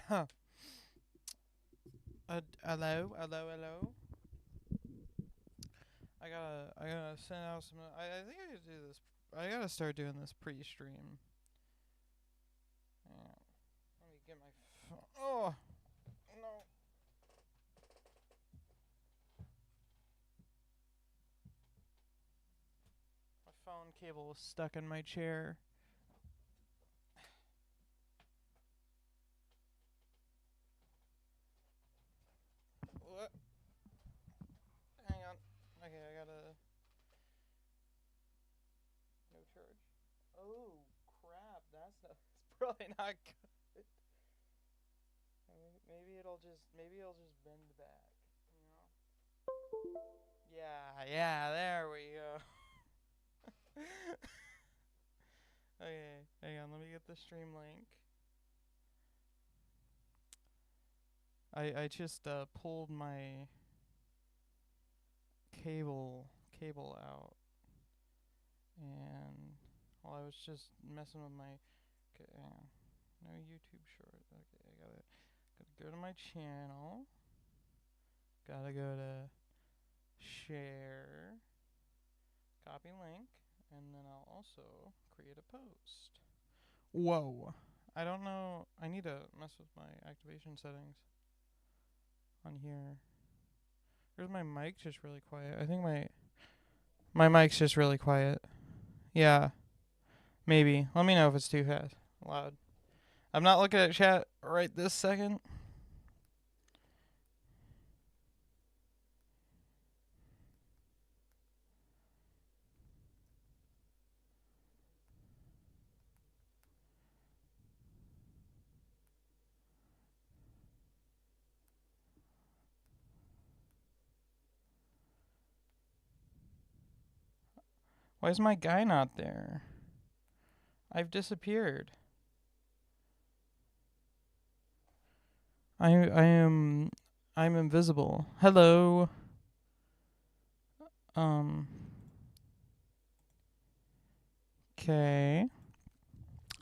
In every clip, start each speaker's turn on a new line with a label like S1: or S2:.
S1: Huh. Hello. I gotta send out some. I think I could do this. I gotta start doing this pre-stream. Yeah. Let me get my. Oh no, my phone cable was stuck in my chair. What? Hang on. Okay, I gotta. No charge. Oh crap! That's probably not good. Maybe it'll just bend back. You know. Yeah. There we go. Okay, hang on. Let me get the stream link. I just pulled my cable out, and while I was just messing with my. Okay, hang on. No YouTube short. Okay, gotta go to my channel. Gotta go to share, copy link, and then I'll also create a post. Whoa. I don't know. I need to mess with my activation settings on here. Here's my mic just really quiet. I think my mic's just really quiet. Yeah, maybe. Let me know if it's too fast, loud. I'm not looking at chat right this second. Why is my guy not there? I've disappeared. I'm invisible. Hello. Um. Okay.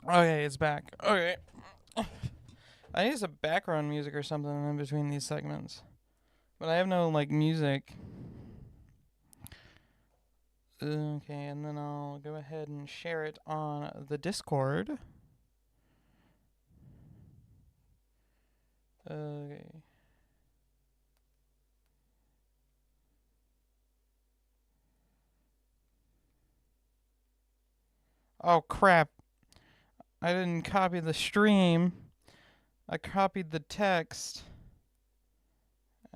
S1: Okay, it's back. Okay. I need some background music or something in between these segments, but I have no like music. Okay, and then I'll go ahead and share it on the Discord. Okay. Oh crap. I didn't copy the stream. I copied the text.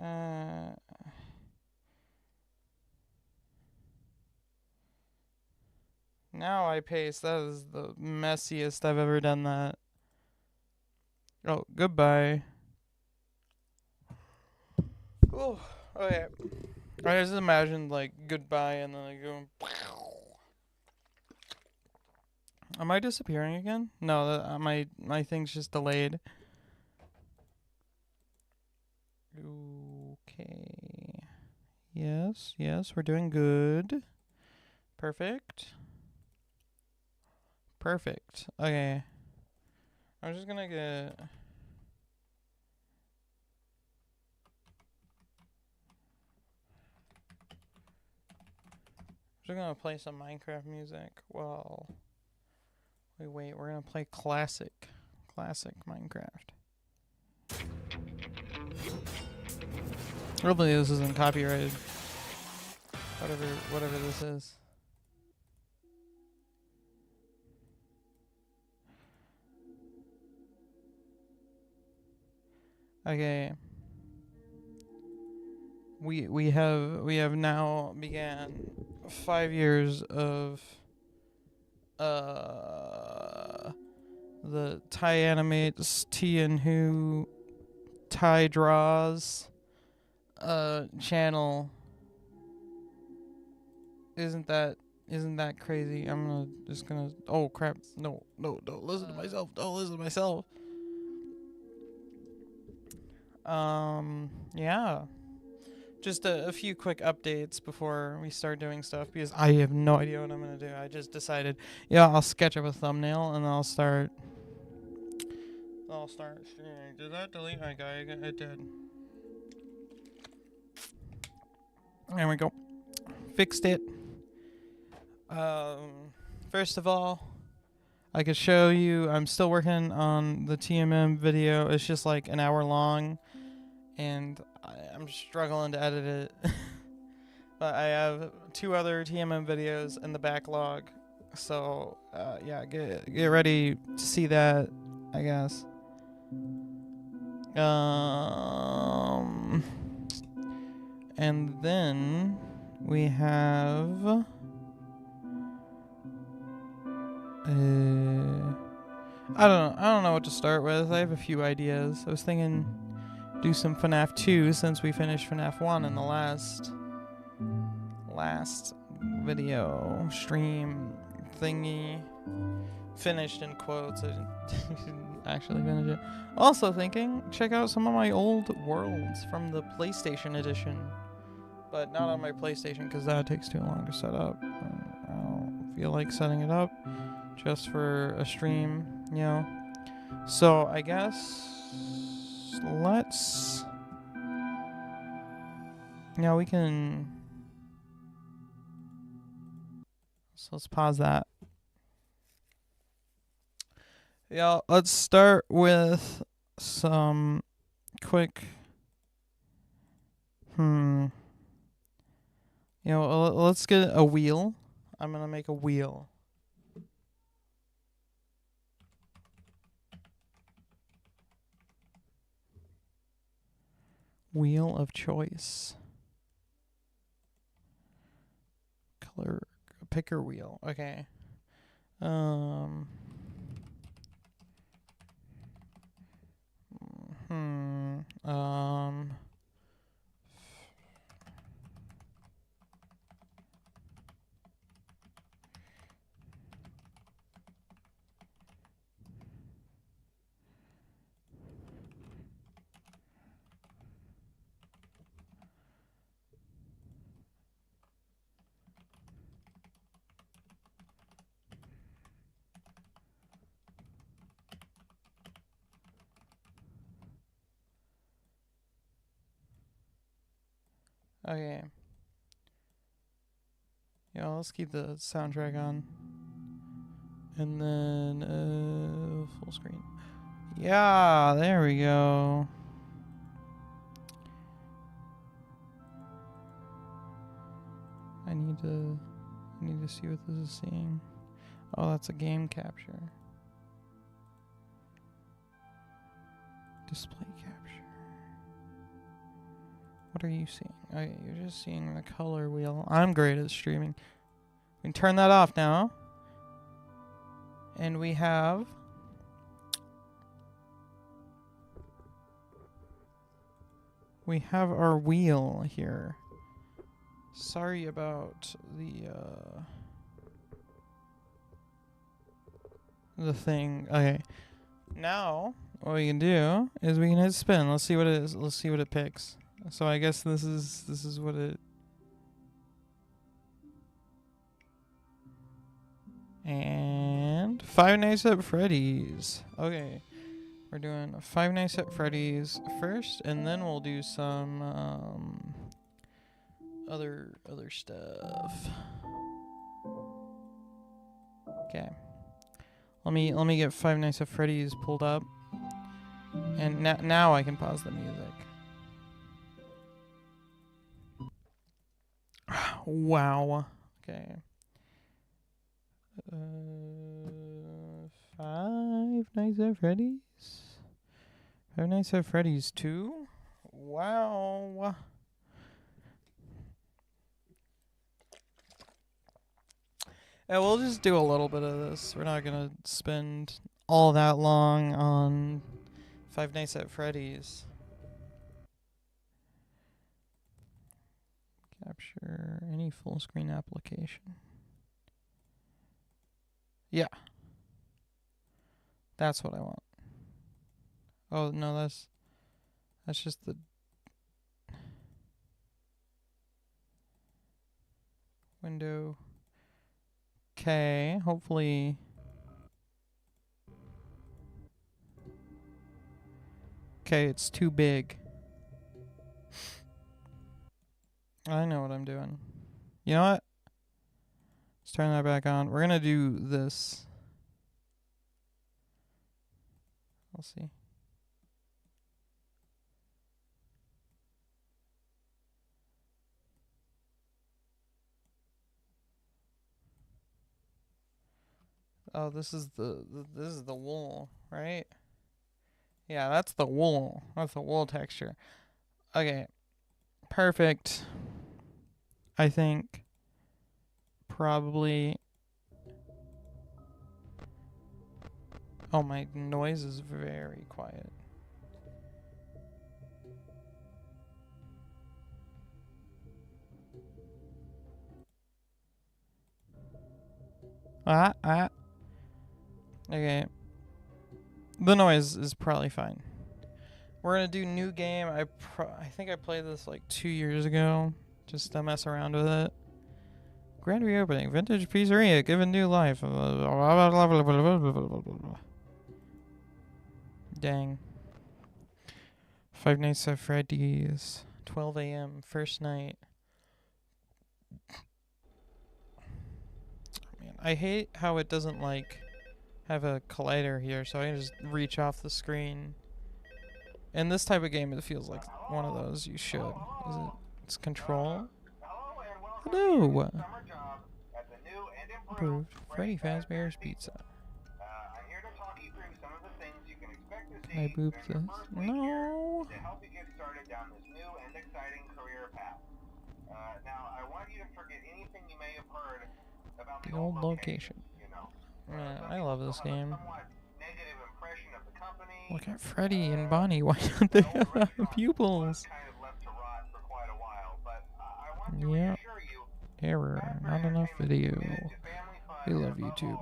S1: Uh Now I paste. That is the messiest I've ever done that. Oh, goodbye. Oh, okay. I just imagined like goodbye and then I go. Am I disappearing again? No, my thing's just delayed. Okay. Yes, we're doing good. Perfect. Okay. I'm just gonna get. Just gonna play some Minecraft music. Well, wait. We're gonna play classic Minecraft. Hopefully this isn't copyrighted. Whatever this is. Okay. We have now began 5 years of the Ty Animates T and Who Ty Draws channel. Isn't that crazy? Just gonna oh crap. No, don't listen to myself. Don't listen to myself. Yeah. Just a few quick updates before we start doing stuff because I have no idea what I'm gonna do. I just decided, yeah, I'll sketch up a thumbnail and I'll I'll start streaming. Did that delete my guy again? It did. There we go. Fixed it. First of all, I could show you. I'm still working on the TMM video. It's just like an hour long, and I'm struggling to edit it. But I have 2 other TMM videos in the backlog. So, yeah, get ready to see that, I guess. And then we have I don't know what to start with. I have a few ideas. I was thinking do some FNAF 2 since we finished FNAF 1 in the last video stream thingy. Finished in quotes. I didn't actually finish it. Also thinking, check out some of my old worlds from the PlayStation edition. But not on my PlayStation because that takes too long to set up. I don't feel like setting it up just for a stream, you know. So I guess let's... Yeah, we can... So let's pause that. Yeah, let's start with some quick... You know, let's get a wheel. I'm gonna make a wheel. Wheel of choice. Color picker wheel. Okay. Okay. Yeah, let's keep the soundtrack on. And then, full screen. Yeah, there we go. I need to see what this is seeing. Oh, that's a game capture. Display capture. What are you seeing? Okay, you're just seeing the color wheel. I'm great at streaming. We can turn that off now. And we have... We have our wheel here. Sorry about the thing. Okay. Now, what we can do is we can hit spin. Let's see what it is. Let's see what it picks. So I guess this is what it... And Five Nights at Freddy's. Okay. We're doing Five Nights at Freddy's first, and then we'll do some other stuff. Okay. Let me get Five Nights at Freddy's pulled up. And now I can pause the music. Wow. Okay. Five Nights at Freddy's? Five Nights at Freddy's 2? Wow. Yeah, we'll just do a little bit of this. We're not gonna spend all that long on Five Nights at Freddy's. Capture any full screen application. Yeah. That's what I want. Oh, no, that's just the window. Okay, hopefully. Okay, it's too big. I know what I'm doing. You know what? Let's turn that back on. We're gonna do this. We'll see. Oh, this is the wool, right? Yeah, that's the wool. That's the wool texture. Okay. Perfect. I think probably. Oh, my noise is very quiet. Okay. The noise is probably fine. We're gonna do new game. I think I played this like 2 years ago, just to mess around with it. Grand reopening, vintage pizzeria given new life. Dang. Five Nights at Freddy's. 12 a.m. First night. Man, I hate how it doesn't like have a collider here, so I can just reach off the screen. In this type of game, it feels like one of those you should. Is it? It's Control. Hello. Approved. Freddy Fazbear's Pizza. Can I boop this? No. The old location. Man, I love this game. Look at Freddy and Bonnie. Why don't they have pupils? Yeah. Error. Not enough video. We love YouTube.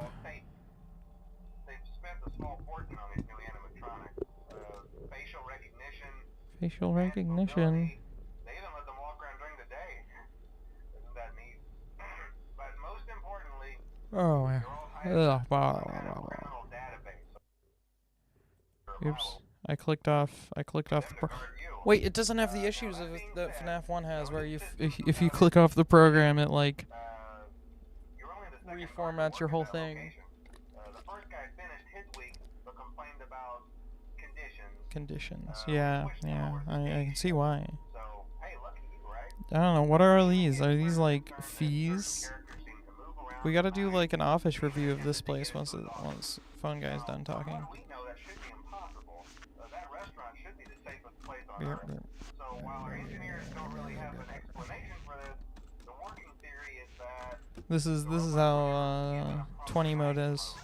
S1: Facial recognition. Oh, yeah. Oops. I clicked off the wait, it doesn't have the issues of that FNAF 1 has, where if you click off the program, it like reformats your whole thing. Conditions. Yeah. I can see why. I don't know. What are all these? Are these like fees? We gotta do like an office review of this place once phone guy's done talking. This is how 20 mode is.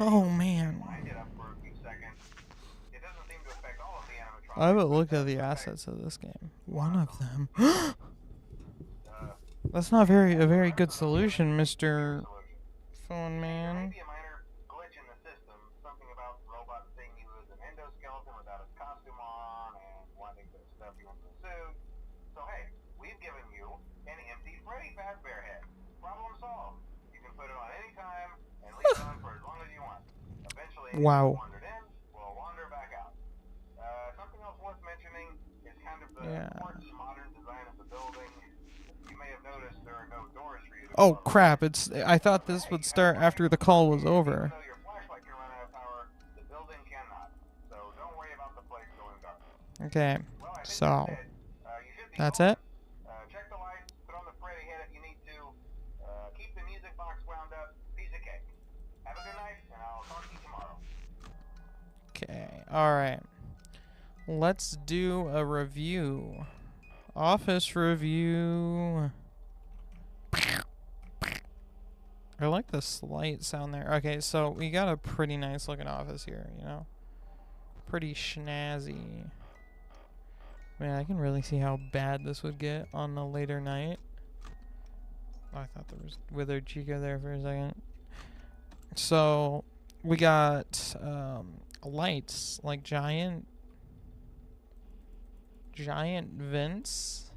S1: Oh man. I haven't looked at the assets of this game. One of them. That's not a very good solution, Mr. Phone Man. Wow. Yeah. Oh crap, I thought this would start after the call was over. Okay, so that's it? Okay, alright. Let's do a review. Office review. I like the slight sound there. Okay, so we got a pretty nice looking office here, you know? Pretty schnazzy. Man, I can really see how bad this would get on a later night. Oh, I thought there was Withered Chica there for a second. So, We got lights, like giant vents.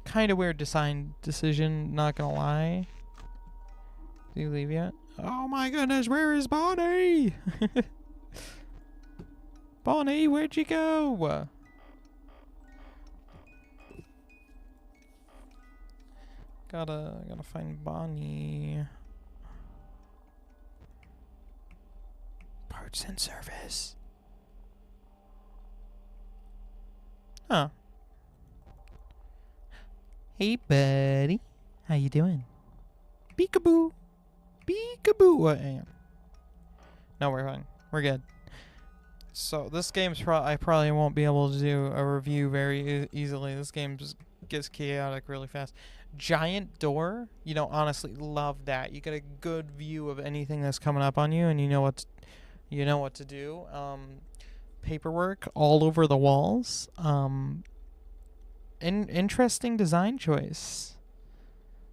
S1: Kind of weird design decision, not gonna lie. Did you leave yet? Oh my goodness, where is Bonnie? Bonnie, where'd you go? Gotta find Bonnie. Parts and service. Huh. Hey, buddy. How you doing? Peekaboo. Peekaboo. What? Hang on. No, we're fine. We're good. So this game's I probably won't be able to do a review very easily. This game just gets chaotic really fast. Giant door. You know, honestly, love that. You get a good view of anything that's coming up on you, and you know what to do. Paperwork all over the walls. Interesting design choice.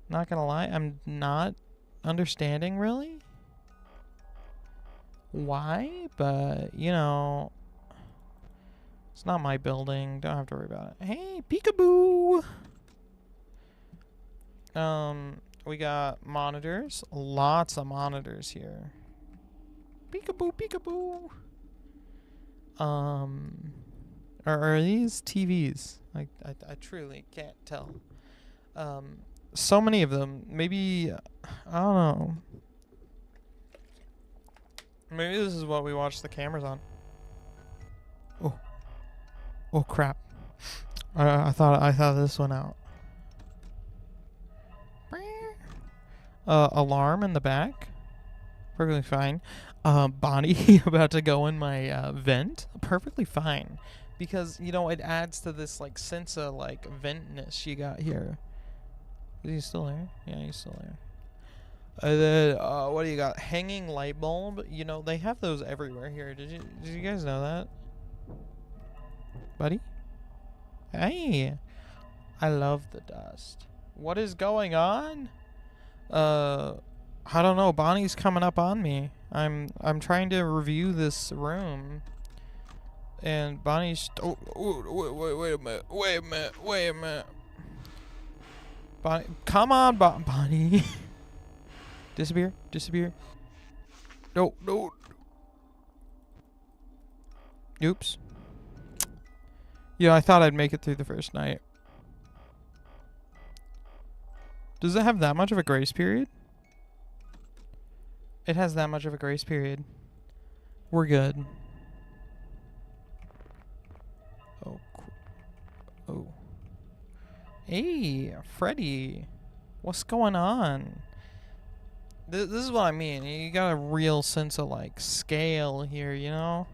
S1: Not gonna lie, I'm not understanding really why, but you know, it's not my building. Don't have to worry about it. Hey, peekaboo. We got monitors. Lots of monitors here. Peekaboo, peekaboo. Are these TVs? Like, I truly can't tell. So many of them. Maybe, I don't know. Maybe this is what we watch the cameras on. Oh. Oh crap. I thought this went out. Alarm in the back. Perfectly fine. Bonnie about to go in my vent. Perfectly fine. Because, you know, it adds to this, like, sense of, like, ventness you got here. Is he still there? Yeah, he's still there. And then, what do you got? Hanging light bulb. You know, they have those everywhere here. Did you guys know that? Buddy? Hey! I love the dust. What is going on? I don't know. Bonnie's coming up on me. I'm trying to review this room. And Bonnie's... Oh, wait a minute. Bonnie... Come on, Bonnie. Disappear. No. Oops. Yeah, I thought I'd make it through the first night. Does it have that much of a grace period? It has that much of a grace period. We're good. Oh. Oh. Hey, Freddy. What's going on? This is what I mean. You got a real sense of, like, scale here, you know?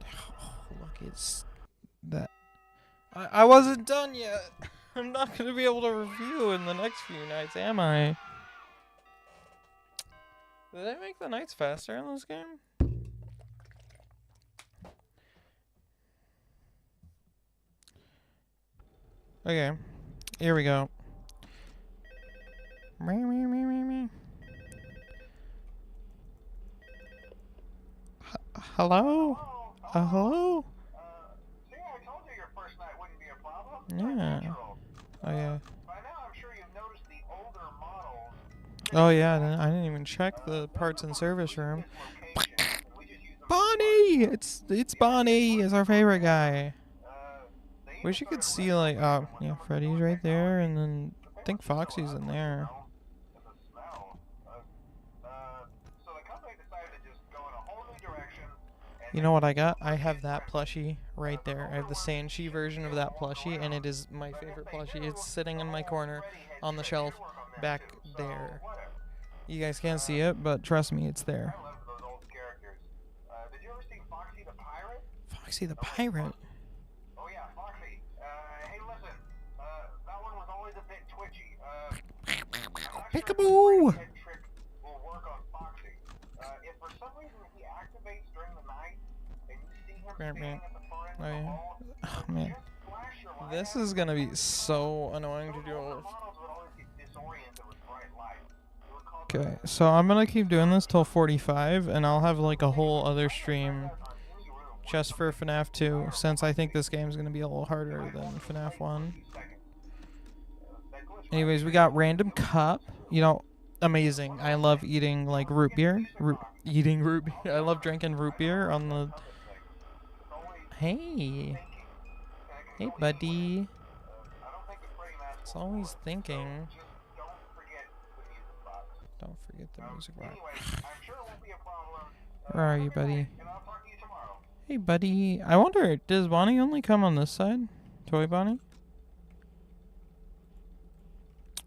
S1: Oh, look, it's that. I wasn't done yet. I'm not going to be able to review in the next few nights, am I? Did they make the nights faster in this game? Okay, here we go. Hello? Hello?
S2: See, I told you your first night wouldn't be a problem.
S1: Yeah. Oh, yeah.
S2: By now, I'm sure you've noticed the older models.
S1: Oh, yeah, I didn't even check the parts and service room. Bonnie! It's Bonnie! It's our favorite guy. Wish you could see, like, yeah, Freddy's right there, and then I think Foxy's in there. You know what I got? I have that plushie right there. I have the Sanchi version of that plushie, and it is my favorite plushie. It's sitting in my corner on the shelf back there. You guys can't see it, but trust me, it's there. Foxy the Pirate?
S2: Oh yeah, Foxy. Hey listen, that one was always a bit twitchy.
S1: Peekaboo!
S2: Trick will work on Foxy. If for some reason he activates during the night and you see him standing at the far end of the hall,
S1: oh man, this is gonna be so annoying to deal with.
S2: Models would always get disoriented with bright light. It would cause
S1: Okay, so I'm gonna keep doing this till 45, and I'll have like a whole other stream just for FNAF 2, since I think this game's gonna be a little harder than FNAF 1. Anyways, we got random cup. You know, amazing. I love eating like root beer. Eating root beer. I love drinking root beer on the. Hey. Hey, buddy. It's always thinking. Don't forget the music box. Where are you, buddy? Hey, buddy. I wonder, does Bonnie only come on this side? Toy Bonnie?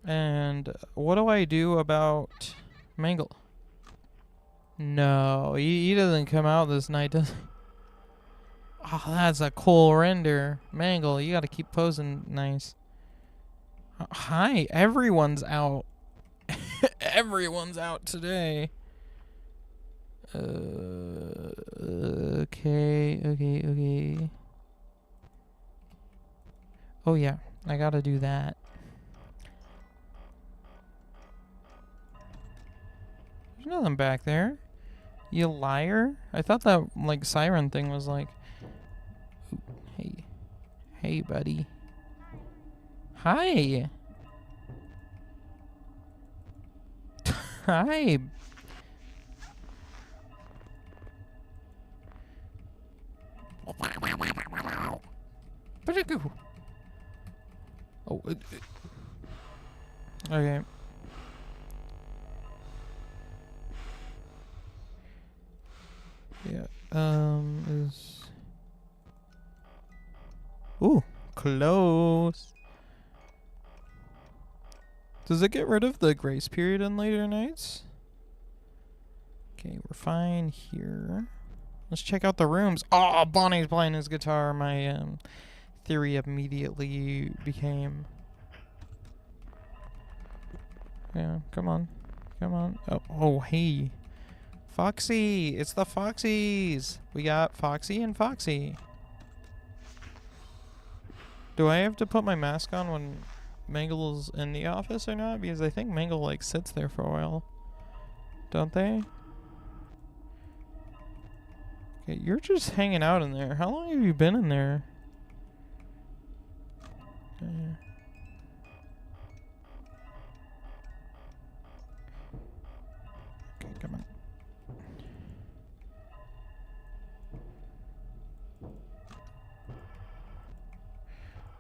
S1: And what do I do about Mangle? No, he doesn't come out this night, does he? Oh, that's a cool render. Mangle, you gotta keep posing nice. Hi, everyone's out. Everyone's out today. Okay. Oh yeah, I gotta do that. There's nothing back there. You liar. I thought that like siren thing was like, ooh, hey buddy. Hi. Hi. Where'd it go? Oh, okay. Yeah. Is. Ooh, close. Does it get rid of the grace period in later nights? Okay, we're fine here. Let's check out the rooms. Oh, Bonnie's playing his guitar. My theory immediately became. Yeah, come on. Oh, hey. Foxy! It's the Foxies! We got Foxy and Foxy. Do I have to put my mask on when Mangle's in the office or not? Because I think Mangle like sits there for a while. Don't they? Okay, you're just hanging out in there. How long have you been in there? Okay, come on.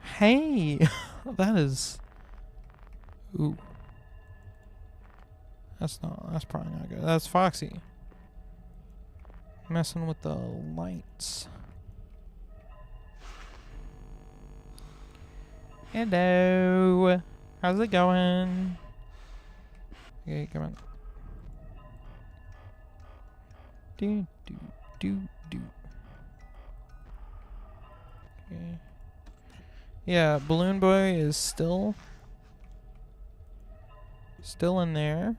S1: Hey! That is... Ooh. That's probably not good. That's Foxy. Messing with the lights. Hello! How's it going? Okay, come on. Do. Okay. Yeah, Balloon Boy is still in there.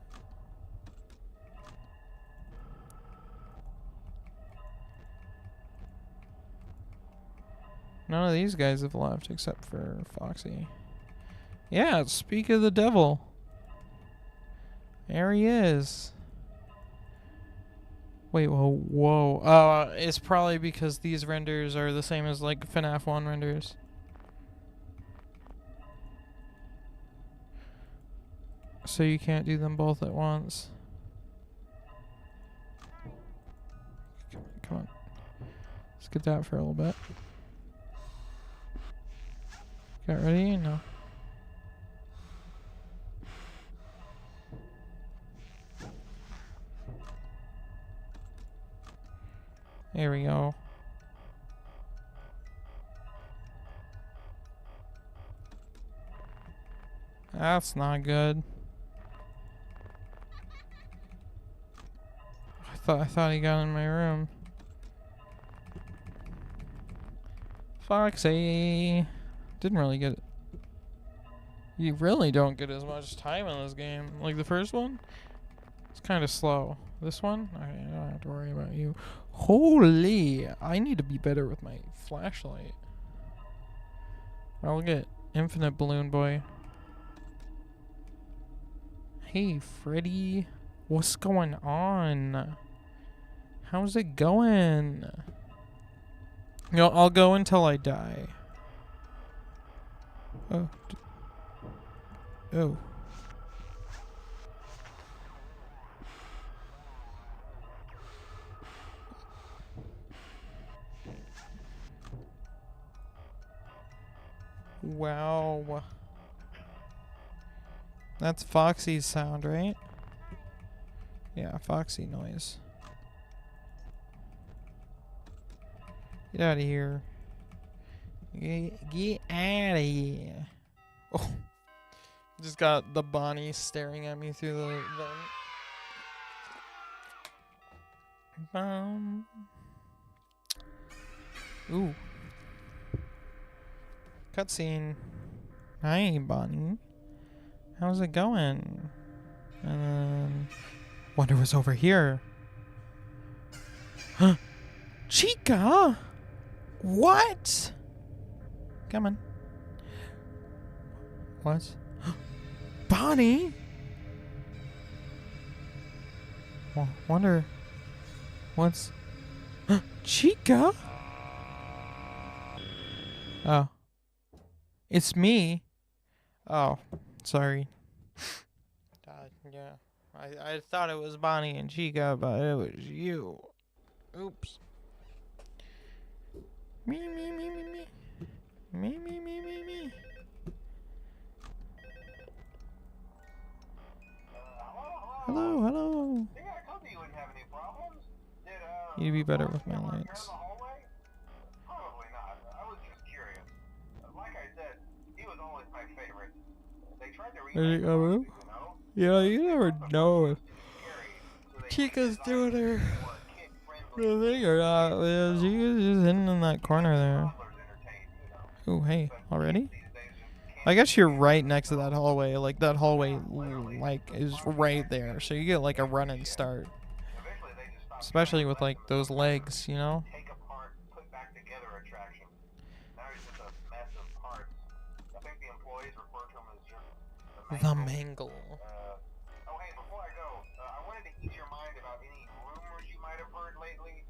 S1: None of these guys have left except for Foxy. Yeah, speak of the devil. There he is. Wait, whoa. It's probably because these renders are the same as like FNAF 1 renders. So you can't do them both at once. Come on. Let's get that for a little bit. Got ready? No. There we go. That's not good. I thought he got in my room. Foxy. Didn't really get it. You really don't get as much time in this game. Like the first one, it's kind of slow. This one, okay, I don't have to worry about you. Holy, I need to be better with my flashlight. I'll get Infinite Balloon Boy. Hey, Freddy. What's going on? How's it going? You know, I'll go until I die. Oh. Oh. Wow. That's Foxy's sound, right? Yeah, Foxy noise. Get out of here. Get out of here. Oh. Just got the Bonnie staring at me through the vent. Ooh. Cutscene. Hi, Bonnie. How's it going? And then... wonder what's over here. Huh? Chica? What? Come on. What? Bonnie? Wonder... what's... Chica? Oh. It's me. Oh, sorry. Yeah. I thought it was Bonnie and Chica, but it was you. Oops. Me. Hello. You'd be better with my lights.
S2: Probably not. I was just curious. Like I said, he was always my favorite. They tried to remake him, you know?
S1: Yeah, you never know if Chica's doing her thing or not. Yeah, Chica's just hidden in that corner there. Oh, hey, already? I guess you're right next to that hallway. Like, that hallway, like, is right there. So you get, like, a running start. Especially with, like, those legs, you know? The Mangle.
S2: Oh, hey, before I go, I wanted to ease your mind about any rumors you might have heard lately.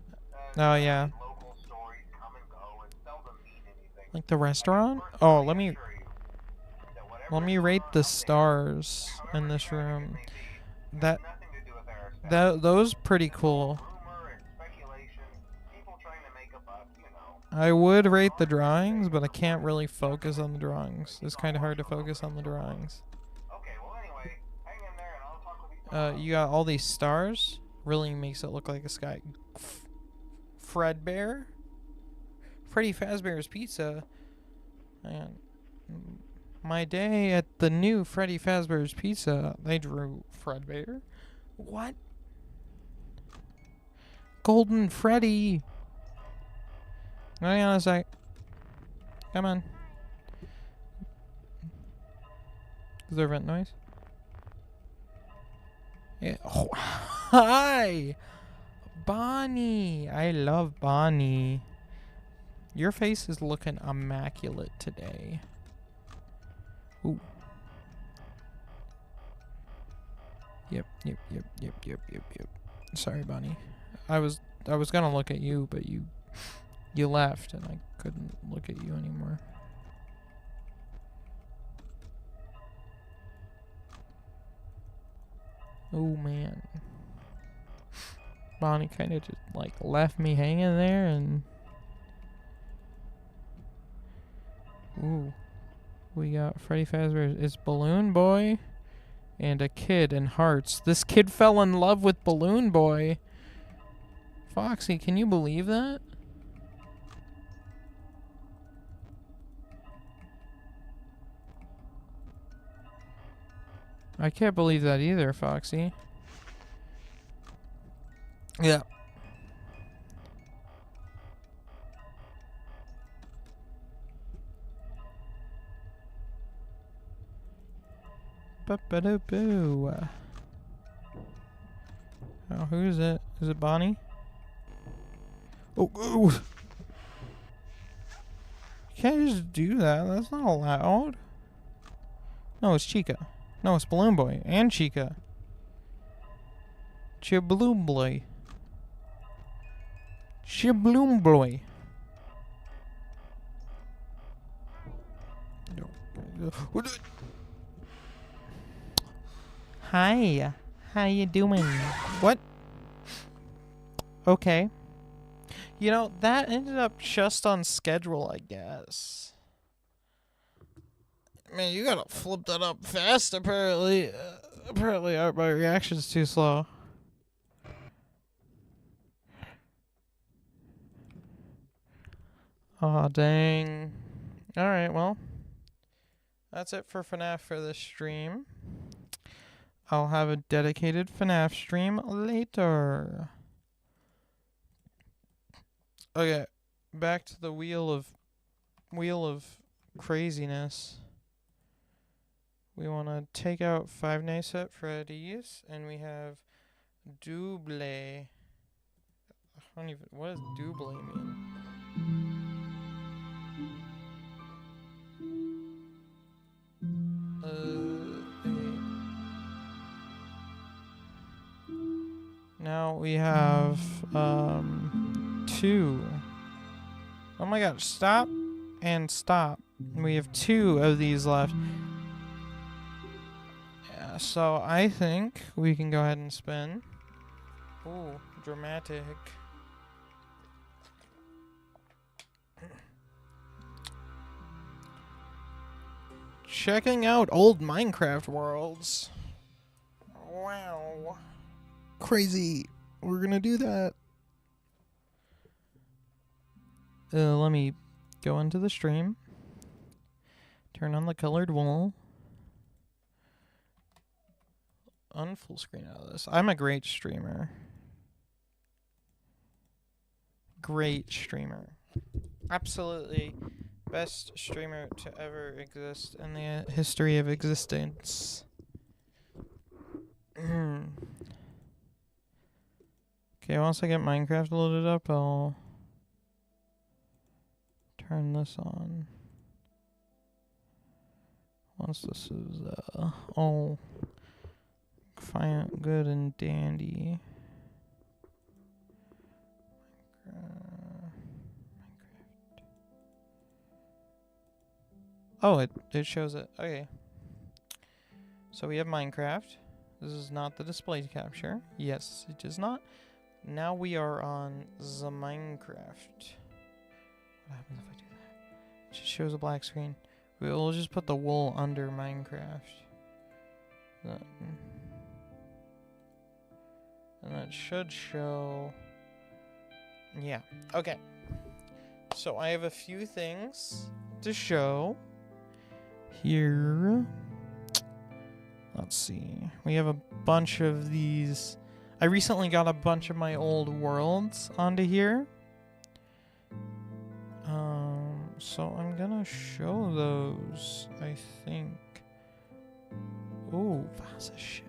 S1: Oh, yeah.
S2: Local stories come and go and seldom mean anything.
S1: Like the restaurant? Oh, let me rate the stars in this room. Those pretty cool. I would rate the drawings, but I can't really focus on the drawings. It's kind of hard to focus on the drawings. You got all these stars. Really makes it look like a sky. Fredbear? Freddy Fazbear's Pizza. Man. My day at the new Freddy Fazbear's Pizza. They drew Fredbear. What? Golden Freddy. Hang on a sec. Come on. Is there a vent noise? Yeah. Oh, hi! Bonnie! I love Bonnie. Your face is looking immaculate today. Ooh. Yep. Sorry, Bonnie. I was gonna look at you, but you left and I couldn't look at you anymore. Oh man. Bonnie kind of just like left me hanging there and... Ooh. We got Freddy Fazbear. It's Balloon Boy and a kid and hearts. This kid fell in love with Balloon Boy. Foxy, can you believe that? I can't believe that either, Foxy. Yeah. Ba-ba-da-boo. Oh, who is it? Is it Bonnie? Oh, ooh. You can't just do that. That's not allowed. No, it's Chica. No, it's Balloon Boy and Chica. Chibloom Boy. Chibloom Boy. Hi. How you doing? What? Okay. You know, that ended up just on schedule, I guess. Man, you gotta flip that up fast, apparently. Apparently, my reaction's too slow. Aw, dang. Alright, well. That's it for FNAF for this stream. I'll have a dedicated FNAF stream later. Okay, back to the wheel of craziness. We want to take out Five Nights at Freddy's, and we have double. I don't even. What does double mean? Now we have 2. Oh my god! Stop and stop. We have 2 of these left. Yeah, so I think we can go ahead and spin. Ooh, dramatic. Checking out old Minecraft worlds. Wow. Crazy. We're gonna do that. Let me go into the stream. Turn on the colored wool. Unfull screen out of this. I'm a great streamer. Great streamer. Absolutely best streamer to ever exist in the history of existence. Okay, once I get Minecraft loaded up, I'll turn this on. Once this is all fine, good and dandy. Oh, it shows it. Okay. So we have Minecraft. This is not the display capture. Yes, it is not. Now we are on the Minecraft. What happens if I do that? It just shows a black screen. We'll just put the wool under Minecraft. And that should show... Yeah. Okay. So I have a few things to show here. Let's see. We have a bunch of these. I recently got a bunch of my old worlds onto here. So I'm gonna show those, I think. Ooh, that's a ship.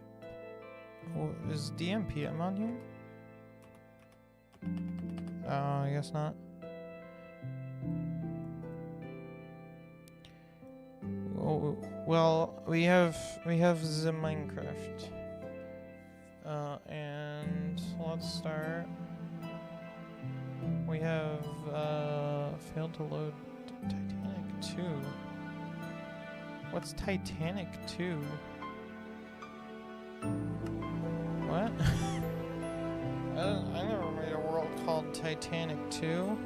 S1: Oh, is DMPM on here? I guess not. Oh, well, we have the Minecraft. And let's start. We have failed to load Titanic 2. What's Titanic 2? What? I never made a world called Titanic 2.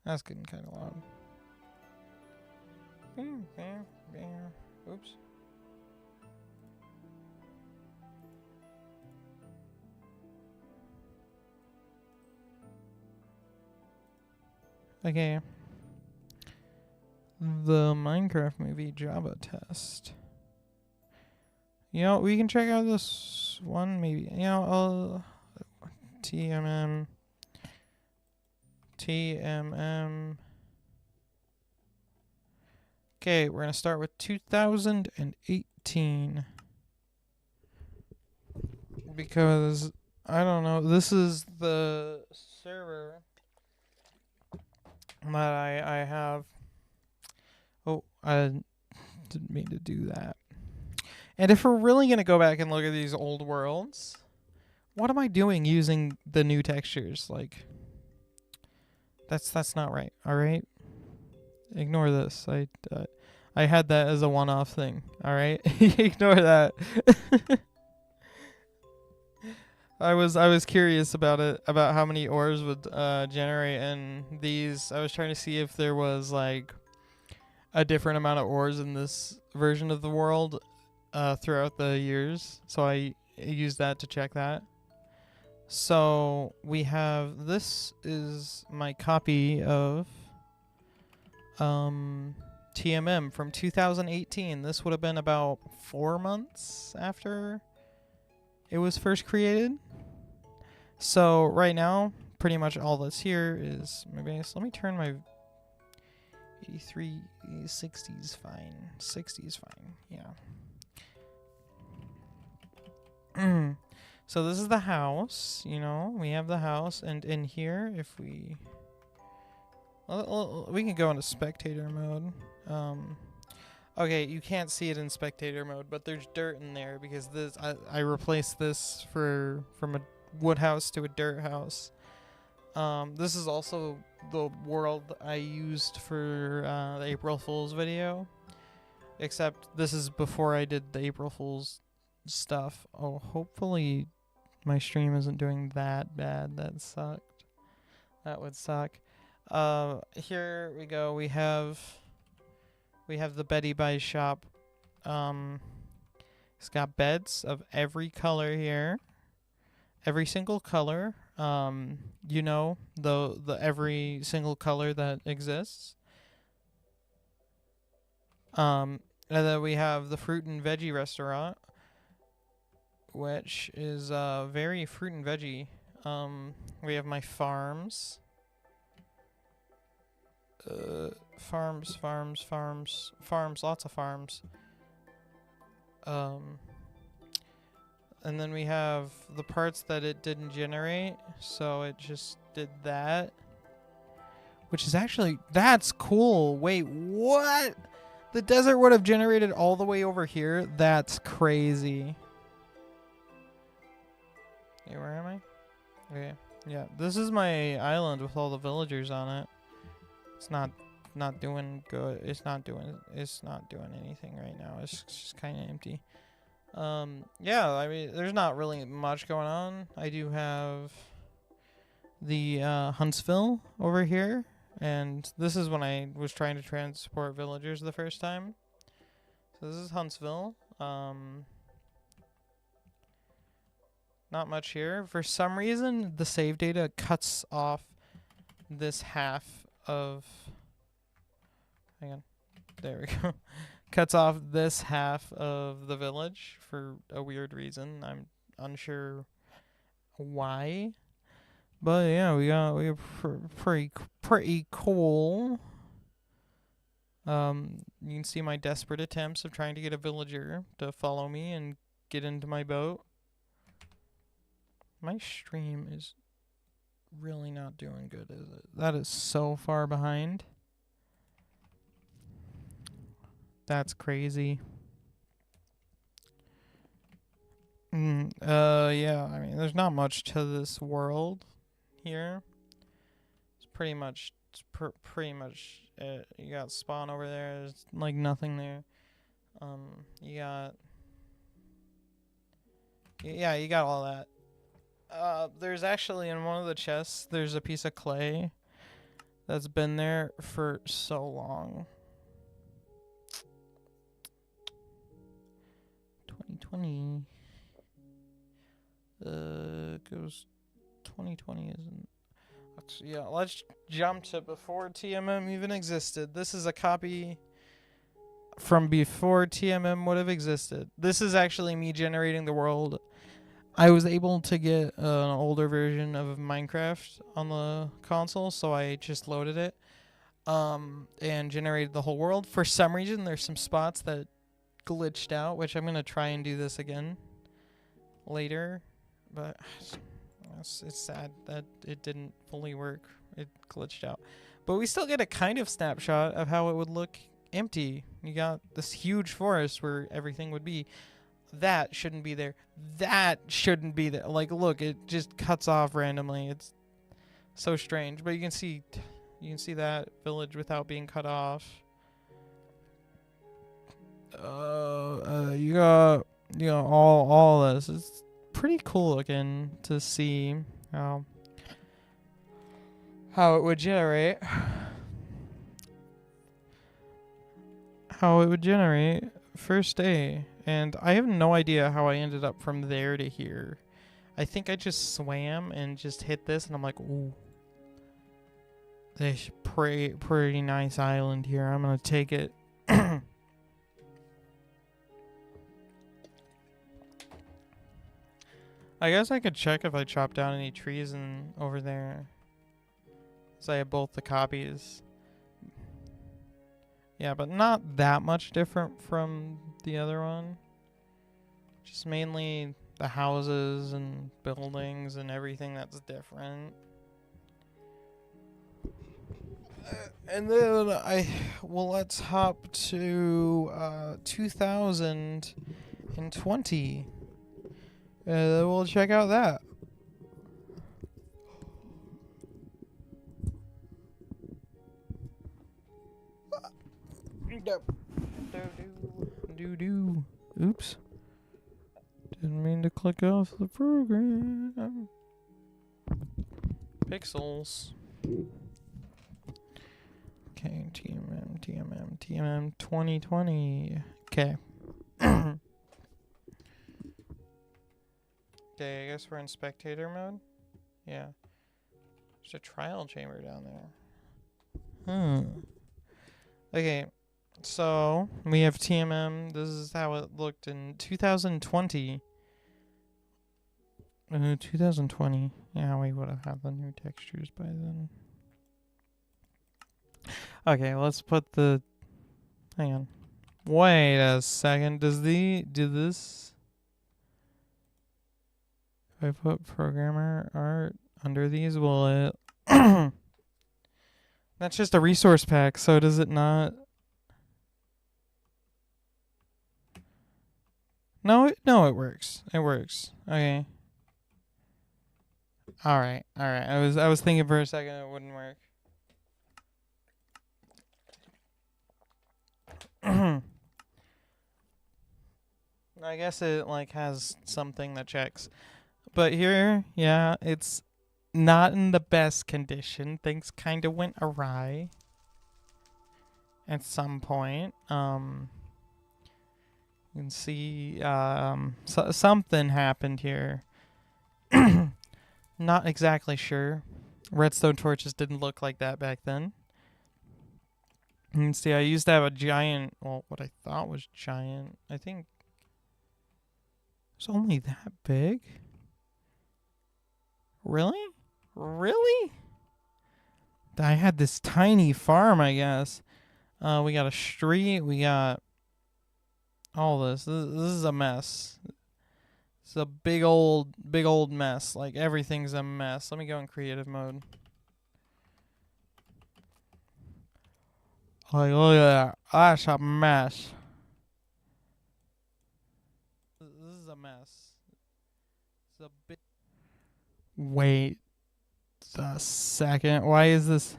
S1: That's getting kind of loud. Oops. Okay. The Minecraft movie Java test. You know, we can check out this one maybe. You know, TMM. Okay, we're going to start with 2018. Because, I don't know, this is the server that I have. Oh, didn't mean to do that. And if we're really going to go back and look at these old worlds, what am I doing using the new textures? Like, that's not right, alright? Ignore this. I had that as a one-off thing, alright? Ignore that. I was curious about it, about how many ores would generate in these. I was trying to see if there was, like, a different amount of ores in this version of the world throughout the years. So I used that to check that. So we have, this is my copy of TMM from 2018. This would have been about 4 months after it was first created. So right now, pretty much all that's here is my base. Let me turn my 83, 60's fine. 60's fine, yeah. So this is the house, you know, we have the house, and in here, if we can go into spectator mode. Okay, you can't see it in spectator mode, but there's dirt in there because this I replaced this from a wood house to a dirt house. This is also the world I used for the April Fool's video, except this is before I did the April Fool's stuff. Oh, hopefully my stream isn't doing that bad. That sucked. That would suck. Here we go. We have the Betty Buys shop. It's got beds of every color here. Every single color. You know, the every single color that exists. And then we have the fruit and veggie restaurant, which is very fruit and veggie. We have my farms. Farms, lots of farms. And then we have the parts that it didn't generate, so it just did that. Which is actually, that's cool. Wait, what? The desert would have generated all the way over here? That's crazy. Hey, where am I? Okay, yeah. This is my island with all the villagers on it. It's not doing good. It's not doing anything right now. It's just kind of empty. Yeah, I mean, there's not really much going on. I do have the Huntsville over here, and this is when I was trying to transport villagers the first time. So this is Huntsville. Not much here. For some reason, the save data cuts off this half of... Hang on. There we go. Cuts off this half of the village for a weird reason. I'm unsure why. But yeah, we are pretty cool. You can see my desperate attempts of trying to get a villager to follow me and get into my boat. My stream is really not doing good, is it? That is so far behind. That's crazy. Yeah, I mean, there's not much to this world here. It's pretty much it. You got spawn over there. There's like nothing there. You got all that. There's actually in one of the chests, there's a piece of clay that's been there for so long. 2020. Goes 2020 isn't. Yeah, let's jump to before TMM even existed. This is a copy from before TMM would have existed. This is actually me generating the world. I was able to get an older version of Minecraft on the console, so I just loaded it and generated the whole world. For some reason, there's some spots that glitched out, which I'm going to try and do this again later, but it's sad that it didn't fully work. It glitched out. But we still get a kind of snapshot of how it would look empty You got this huge forest where everything would be. That shouldn't be there. That shouldn't be there. Like, look, it just cuts off randomly. It's so strange. But you can see that village without being cut off. You got all this. It's pretty cool looking to see how it would generate. How it would generate first day. And I have no idea how I ended up from there to here. I think I just swam and just hit this, and I'm like, ooh. This pretty nice island here. I'm gonna take it. I guess I could check if I chop down any trees over there. So I have both the copies. Yeah, but not that much different from the other one. Just mainly the houses and buildings and everything that's different. And then let's hop to 2020. We'll check out that. Do. Oops. Didn't mean to click off the program. Pixels. Okay, TMM 2020. Okay. Okay, I guess we're in spectator mode. Yeah. There's a trial chamber down there. Okay, so we have TMM. This is how it looked in 2020. 2020. Yeah, we would have had the new textures by then. Okay, let's put the... Hang on. Wait a second. Do this... If I put programmer art under these, will it... That's just a resource pack, so does it not... No, it works. It works. Okay. Alright. I was thinking for a second it wouldn't work. I guess it has something that checks. But here, yeah, it's not in the best condition. Things kind of went awry at some point. You can see something happened here. Not exactly sure. Redstone torches didn't look like that back then. You can see I used to have a giant, well, what I thought was giant. I think it's only that big. Really? Really? I had this tiny farm, I guess. We got a street. We got all this. This is a mess. It's a big old mess. Like, everything's a mess. Let me go in creative mode. Like, look at that. That's a mess. This is a mess. It's a big... Wait a second. Why is this...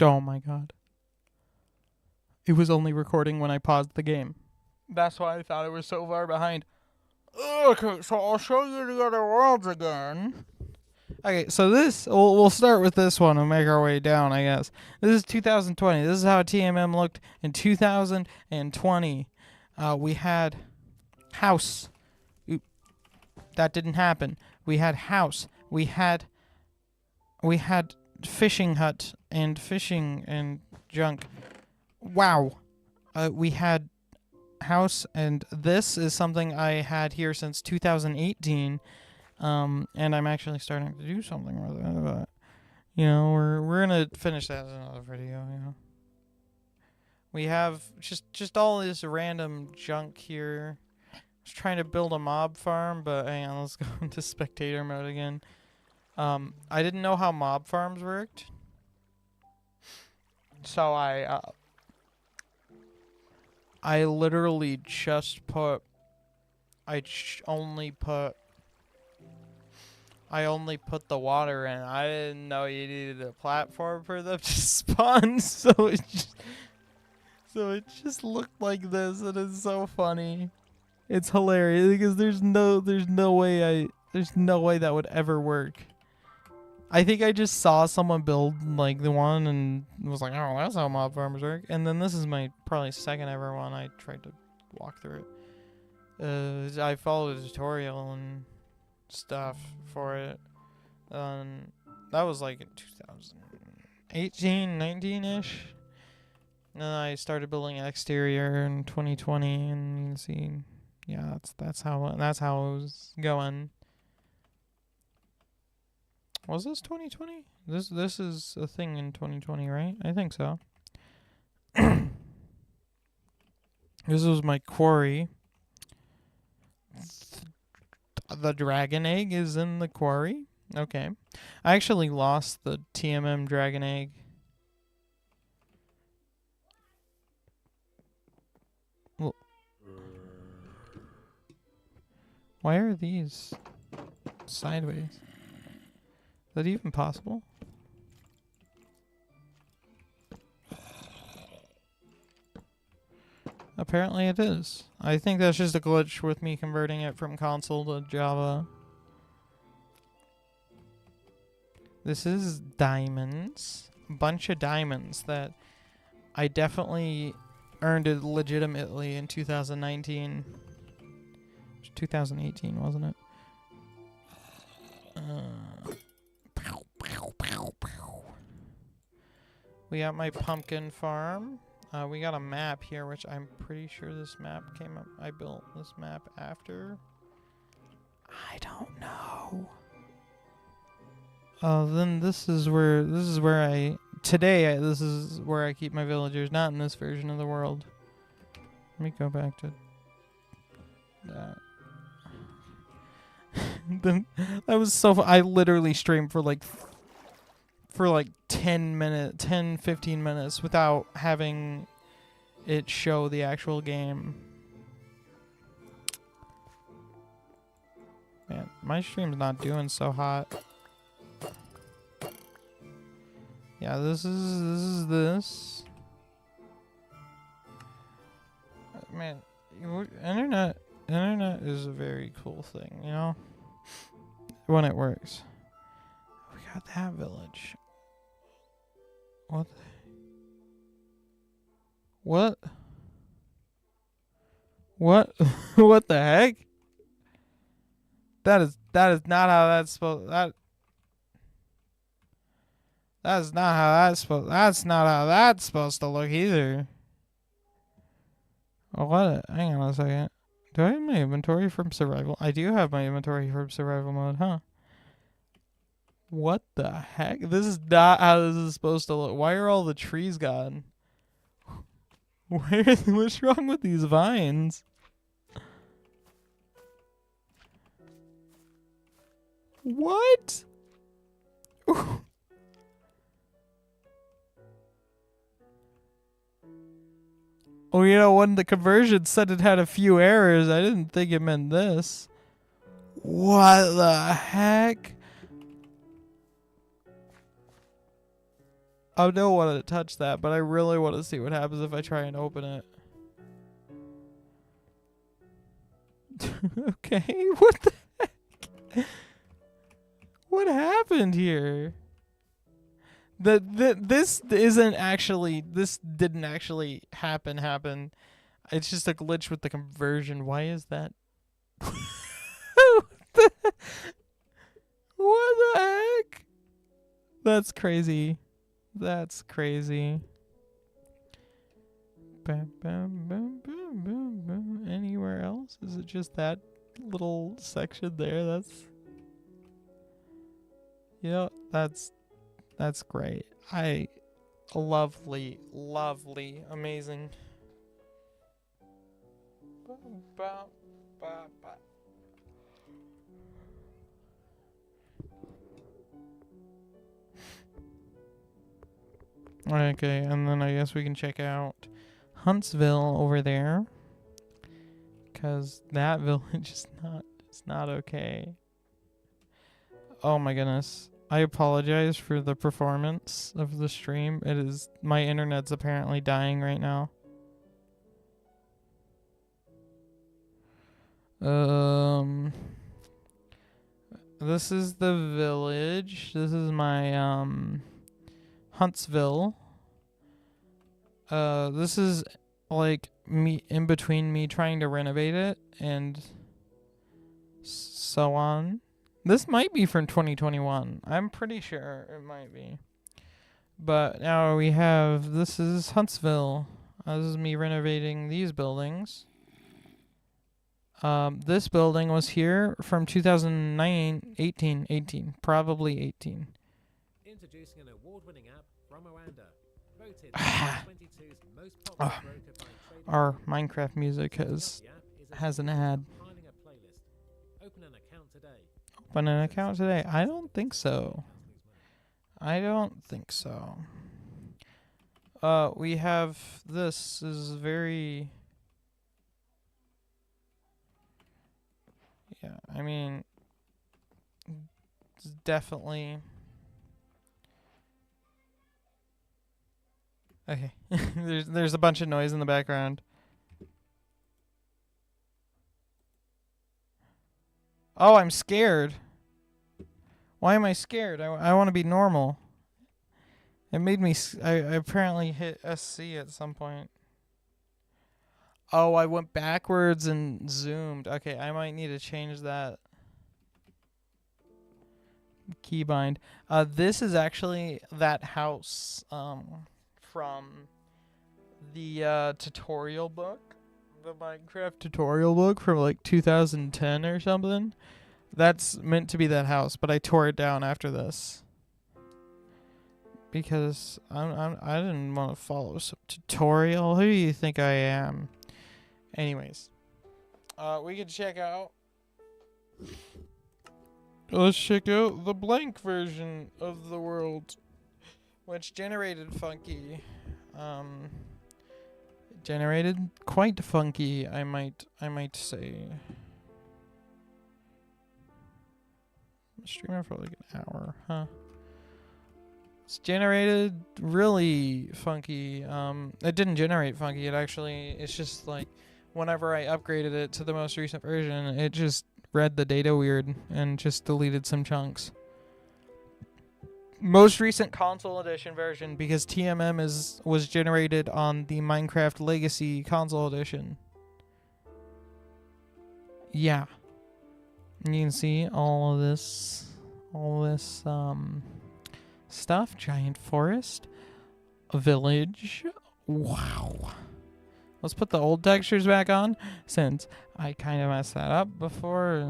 S1: Oh my god. It was only recording when I paused the game. That's why I thought it was so far behind. Okay, so I'll show you the other worlds again. Okay, so this, we'll start with this one and make our way down, I guess. This is 2020. This is how TMM looked in 2020. We had house. Oop, that didn't happen. We had house. We had fishing hut and fishing and junk. Wow. We had house, and this is something I had here since 2018. And I'm actually starting to do something with it, but you know, we're gonna finish that as another video, you know. We have just all this random junk here. I was trying to build a mob farm, but hang on, let's go into spectator mode again. I didn't know how mob farms worked, so I literally just put I only put the water in. I didn't know you needed a platform for them to spawn, so it just looked like this, and it's so funny. It's hilarious because there's no way that would ever work. I think I just saw someone build like the one and was like, oh, that's how mob farmers work. And then this is my probably second ever one. I tried to walk through it. I followed a tutorial and stuff for it. That was like in 2018, 19-ish. And then I started building an exterior in 2020, and you can see, yeah, that's how it was going. Was this 2020? This is a thing in 2020, right? I think so. This was my quarry. The dragon egg is in the quarry. Okay. I actually lost the TMM dragon egg. Well, why are these sideways? Is that even possible? Apparently it is. I think that's just a glitch with me converting it from console to Java. This is diamonds. A bunch of diamonds that I definitely earned it legitimately in 2019. 2018, wasn't it? We got my pumpkin farm. We got a map here, which I'm pretty sure this map came up. I built this map after. I don't know. Then this is where I keep my villagers, not in this version of the world. Let me go back to that. Then that was so I literally streamed for like 15 minutes without having it show the actual game. Man, my stream's not doing so hot. Yeah, this is this. Man, internet is a very cool thing, you know? When it works. We got that village. What? What? What? What the heck? That is not how that's supposed. That's not how that's supposed. That's not how that's supposed to look either. Oh, what? Hang on a second. Do I have my inventory from survival? I do have my inventory from survival mode, huh? What the heck? This is not how this is supposed to look. Why are all the trees gone? What's wrong with these vines? What? Oh, you know, when the conversion said it had a few errors, I didn't think it meant this. What the heck? I don't want to touch that, but I really want to see what happens if I try and open it. Okay, what the heck? What happened here? This didn't actually happen. It's just a glitch with the conversion. Why is that? What the heck? That's crazy. That's crazy. Anywhere else? Is it just that little section there? That's great. lovely, lovely, amazing. Okay, and then I guess we can check out Huntsville over there, cause that village is not okay. Oh my goodness. I apologize for the performance of the stream. My internet's apparently dying right now. This is the village. This is my Huntsville. This is like me in between me trying to renovate it and so on. This might be from 2021. I'm pretty sure it might be. But now this is Huntsville. This is me renovating these buildings. This building was here from 2018, probably 18.
S3: Introducing an award-winning app from Miranda, voted 2022's most popular broker by trading.
S1: Our Minecraft music has an ad.
S3: Compiling a playlist. Open an account today.
S1: Open an account today? I don't think so. We have this is very. Yeah, I mean, it's definitely. Okay, there's a bunch of noise in the background. Oh, I'm scared. Why am I scared? I want to be normal. It made me. I apparently hit SC at some point. Oh, I went backwards and zoomed. Okay, I might need to change that keybind. This is actually that house from the tutorial book, the Minecraft tutorial book from like 2010 or something. That's meant to be that house, but I tore it down after this because I didn't want to follow some tutorial. Who do you think I am? Anyways, we can check out. Let's check out the blank version of the world, which generated funky. Generated quite funky, I might say. I'm streaming for like an hour, huh? It's generated really funky. It didn't generate funky. It's just like whenever I upgraded it to the most recent version, it just read the data weird and just deleted some chunks. Most recent console edition version, because TMM was generated on the Minecraft Legacy console edition. Yeah. And you can see all this stuff. Giant forest, a village. Wow. Let's put the old textures back on, since I kind of messed that up before.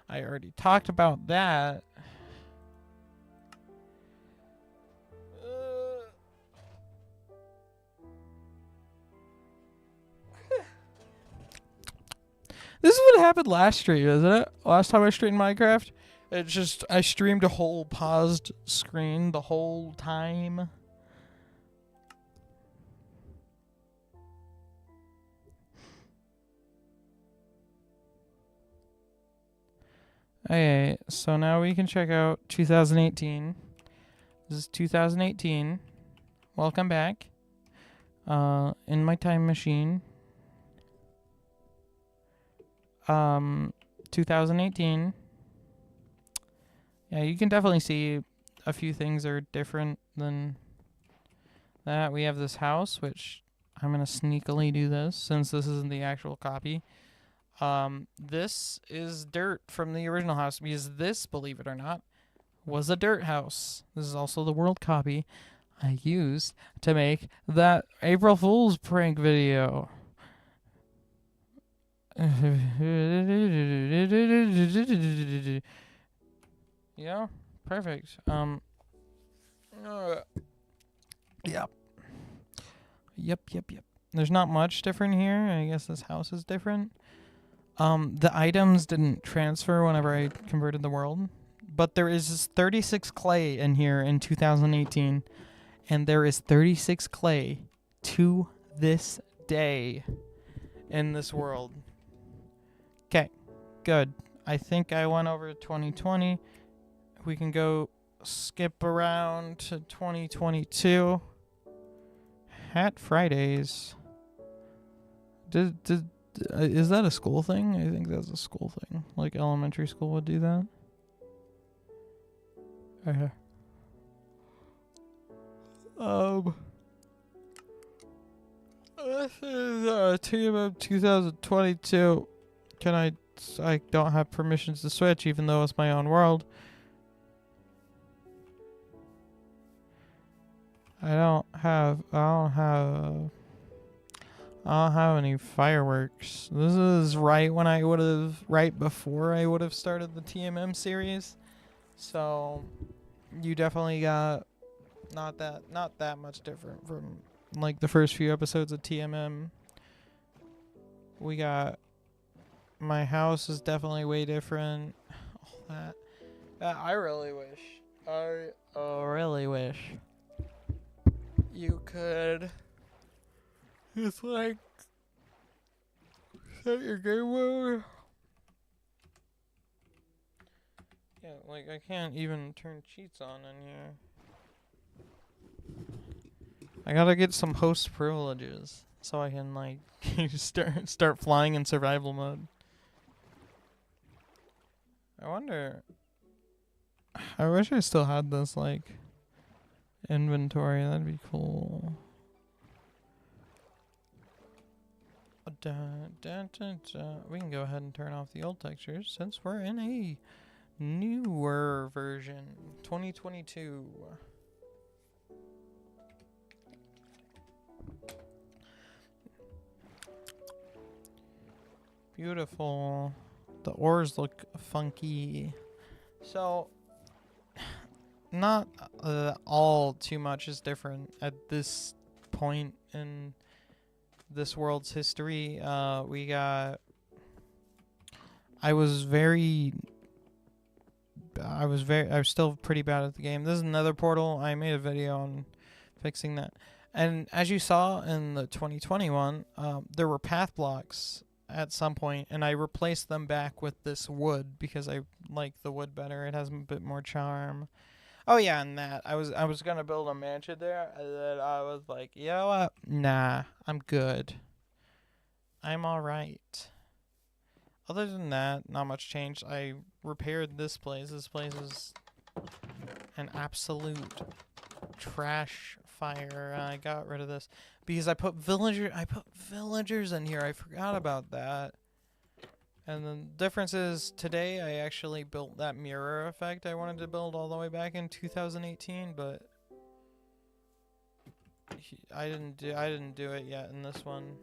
S1: I already talked about that. This is what happened last stream, isn't it? Last time I streamed Minecraft, I streamed a whole paused screen the whole time. Okay, so now we can check out 2018. This is 2018. Welcome back. In my time machine. 2018. Yeah, you can definitely see a few things are different than that. We have this house, which I'm going to sneakily do this since this isn't the actual copy. This is dirt from the original house because this, believe it or not, was a dirt house. This is also the world copy I used to make that April Fool's prank video. Yeah, perfect. Yep. Yep. There's not much different here. I guess this house is different. The items didn't transfer whenever I converted the world. But there is 36 clay in here in 2018. And there is 36 clay to this day in this world. Okay, good. I think I went over 2020. We can go skip around to 2022. Hat Fridays. Is that a school thing? I think that's a school thing. Like elementary school would do that. Okay. This is Team of 2022. I don't have permissions to switch, even though it's my own world. I don't have any fireworks. This is right before I would have started the TMM series. So you definitely got not that much different from like the first few episodes of TMM. We got my house is definitely way different. All that. I really wish you could just like set your game mode. Yeah, like I can't even turn cheats on in here. I gotta get some host privileges so I can like start flying in survival mode. I wish I still had this like inventory. That'd be cool. We can go ahead and turn off the old textures since we're in a newer version, 2022. Beautiful. The ores look funky. So, not all too much is different at this point in this world's history. I was still pretty bad at the game. This is another portal. I made a video on fixing that. And as you saw in the 2021, there were path blocks at some point, and I replaced them back with this wood because I like the wood better. It has a bit more charm. Oh yeah, and that I was gonna build a mansion there, and then I was like, you know what? Nah, I'm good. I'm all right. Other than that, not much changed. I repaired this place. This place is an absolute trash fire. I got rid of this because I put villagers in here. I forgot about that. And the difference is today I actually built that mirror effect I wanted to build all the way back in 2018, but I didn't do it yet in this one.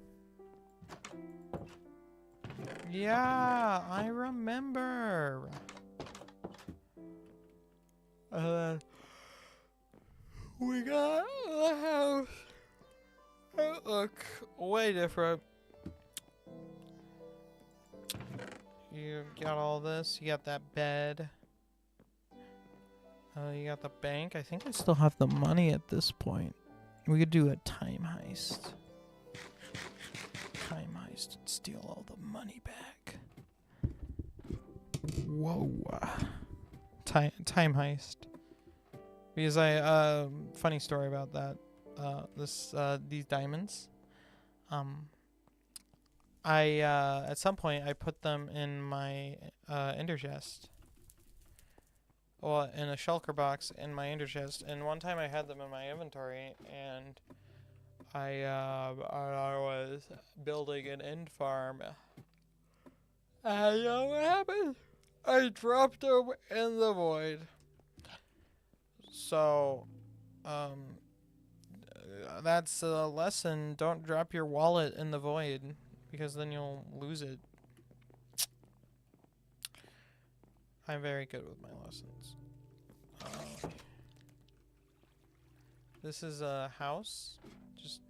S1: Yeah, I remember. We got the house. It look way different. You got all this. You got that bed. You got the bank. I think I still have the money at this point. We could do a time heist. Time heist and steal all the money back. Whoa. Time heist. Because funny story about that. These diamonds. At some point I put them in my ender chest. Well, in a shulker box in my ender chest, and one time I had them in my inventory, and I was building an end farm. And you know what happened? I dropped them in the void. So, that's a lesson. Don't drop your wallet in the void, because then you'll lose it. I'm very good with my lessons. This is a house.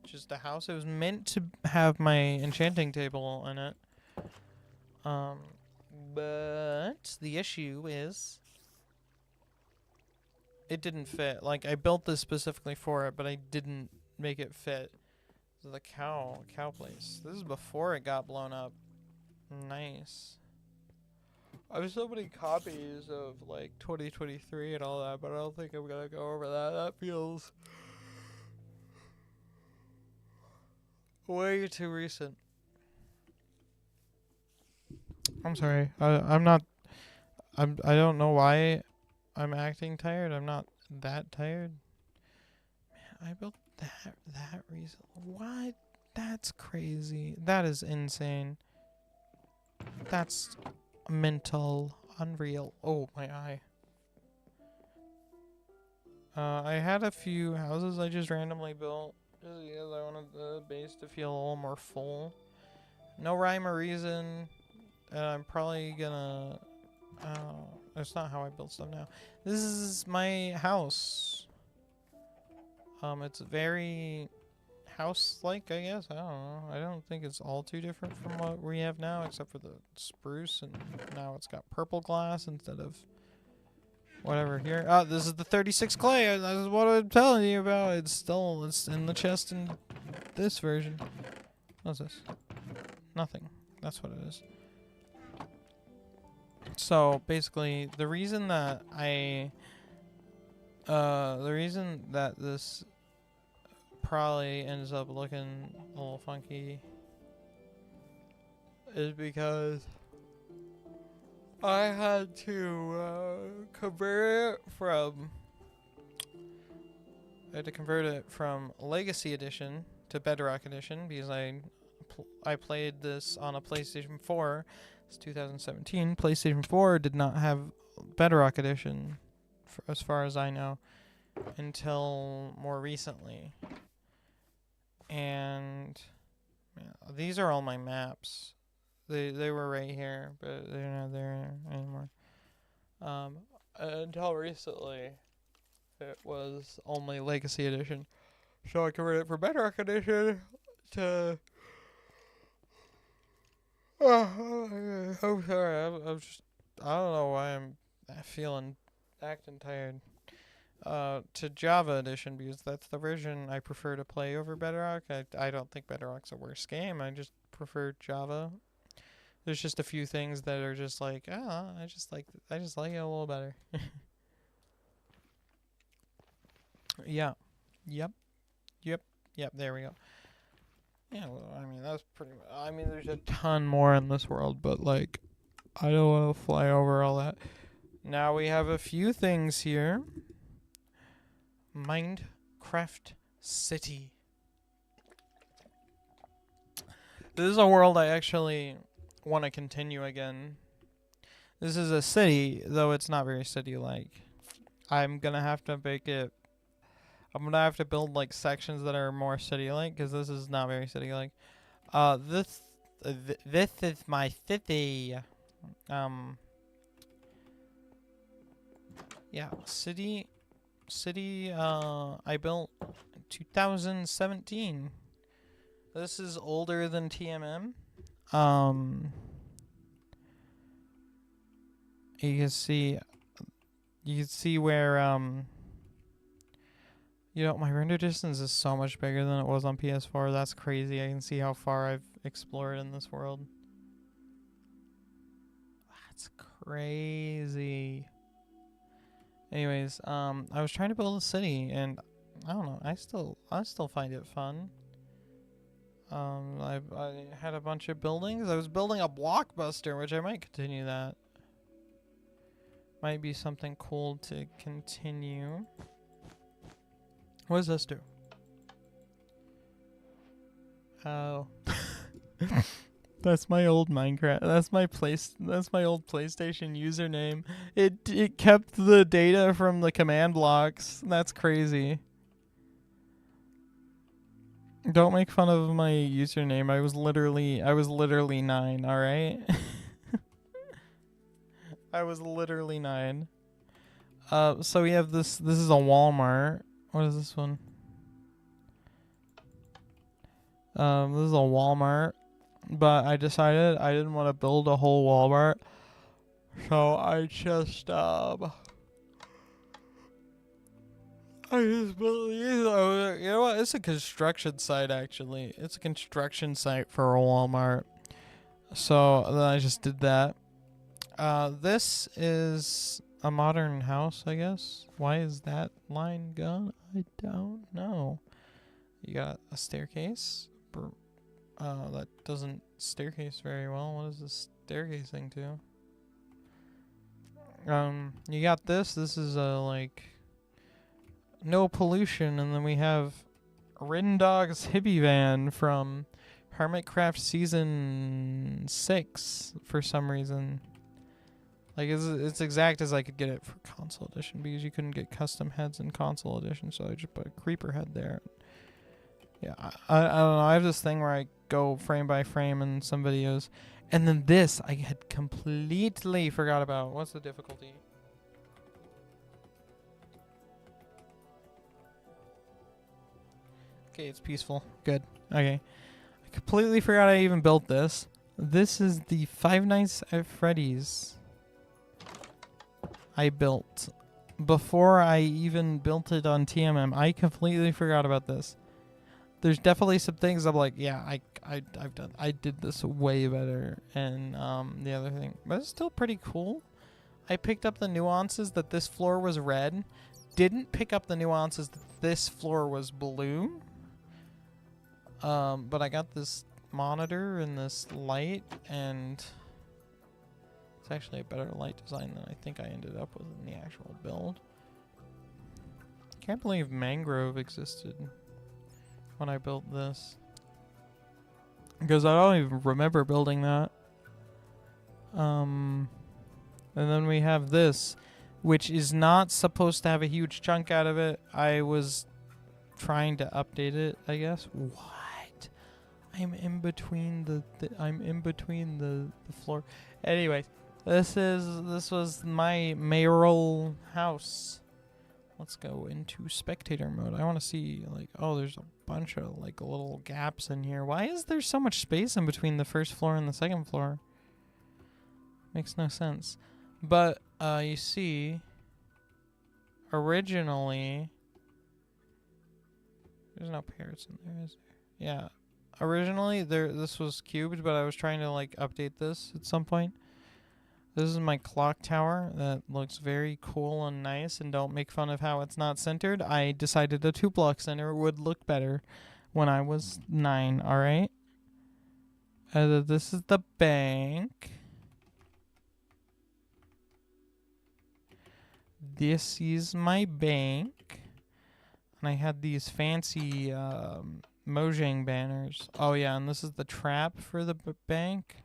S1: Just a house. It was meant to have my enchanting table in it. But the issue is it didn't fit. Like, I built this specifically for it, but I didn't make it fit. This is the cow place. This is before it got blown up. Nice. I have so many copies of like 2023 and all that, but I don't think I'm gonna go over that. That feels way too recent. I'm sorry. I'm not. I don't know why I'm acting tired. I'm not that tired. Man, I built that recently. What? That's crazy. That is insane. That's mental, unreal. Oh, my eye. I had a few houses I just randomly built just because I wanted the base to feel a little more full. No rhyme or reason. And I'm probably gonna... that's not how I build stuff now. This is my house. It's very house-like, I guess. I don't know. I don't think it's all too different from what we have now, except for the spruce, and now it's got purple glass instead of whatever here. Oh, this is the 36 clay. That's what I'm telling you about. It's in the chest in this version. What's this? Nothing. That's what it is. So basically, the reason that this probably ends up looking a little funky is because I had to convert it from Legacy Edition to Bedrock Edition because I played this on a PlayStation 4. It's 2017. PlayStation 4 did not have Bedrock Edition, as far as I know, until more recently. And yeah, these are all my maps. They were right here, but they're not there anymore. Until recently, it was only Legacy Edition. So I converted it from Bedrock Edition to... Oh, I'm sorry. I'm just... I don't know why I'm acting tired. To Java Edition, because that's the version I prefer to play over Bedrock. I don't think Bedrock's a worse game. I just prefer Java. There's just a few things that are just like, I just like it a little better. Yeah. Yep. There we go. Yeah, well, I mean, that's pretty much... I mean, there's a ton more in this world, but, like, I don't want to fly over all that. Now we have a few things here. Minecraft City. This is a world I actually want to continue again. This is a city, though it's not very city-like. I'm gonna have to build like sections that are more city-like, because this is not very city-like. This is my city. Yeah, city. I built in 2017. This is older than TMM. You can see where my render distance is so much bigger than it was on PS4. That's crazy. I can see how far I've explored in this world. That's crazy. Anyways, I was trying to build a city, and I don't know. I still find it fun. I had a bunch of buildings. I was building a blockbuster, which I might continue that. Might be something cool to continue. What does this do? Oh. That's my old Minecraft. That's my old PlayStation username. It kept the data from the command blocks. That's crazy. Don't make fun of my username. I was literally 9, all right? I was literally 9. So we have this is a Walmart. What is this one? This is a Walmart, but I decided I didn't want to build a whole Walmart, so I just built these. You know what? It's a construction site, actually. It's a construction site for a Walmart. So then I just did that. This is a modern house, I guess. Why is that line gone? I don't know. You got a staircase. That doesn't staircase very well. What is this staircase thing to? You got this. This is like no pollution, and then we have Ridden Dog's hippie van from Hermitcraft Season 6 for some reason. Like, it's exact as I could get it for Console Edition, because you couldn't get custom heads in Console Edition, so I just put a creeper head there. Yeah, I don't know. I have this thing where I go frame by frame in some videos. And then this, I had completely forgot about. What's the difficulty? Okay, it's peaceful. Good. Okay. I completely forgot I even built this. This is the Five Nights at Freddy's I built. Before I even built it on TMM, I completely forgot about this. There's definitely some things I'm like, yeah, I did this way better, and the other thing, but it's still pretty cool. I picked up the nuances that this floor was red, didn't pick up the nuances that this floor was blue. But I got this monitor and this light, and it's actually a better light design than I think I ended up with in the actual build. Can't believe mangrove existed when I built this, because I don't even remember building that. And then we have this, which is not supposed to have a huge chunk out of it. I was trying to update it, I guess. What? I'm in between the floor. Anyway, this was my mayoral house. Let's go into spectator mode. I want to see, like, oh, there's a bunch of, like, little gaps in here. Why is there so much space in between the first floor and the second floor? Makes no sense. But, you see, originally, there's no parrots in there, is there? Yeah. Originally, this was cubed, but I was trying to, like, update this at some point. This is my clock tower that looks very cool and nice, and don't make fun of how it's not centered. I decided a 2-block center would look better when I was 9, alright? This is the bank. This is my bank. And I had these fancy Mojang banners. Oh yeah, and this is the trap for the bank.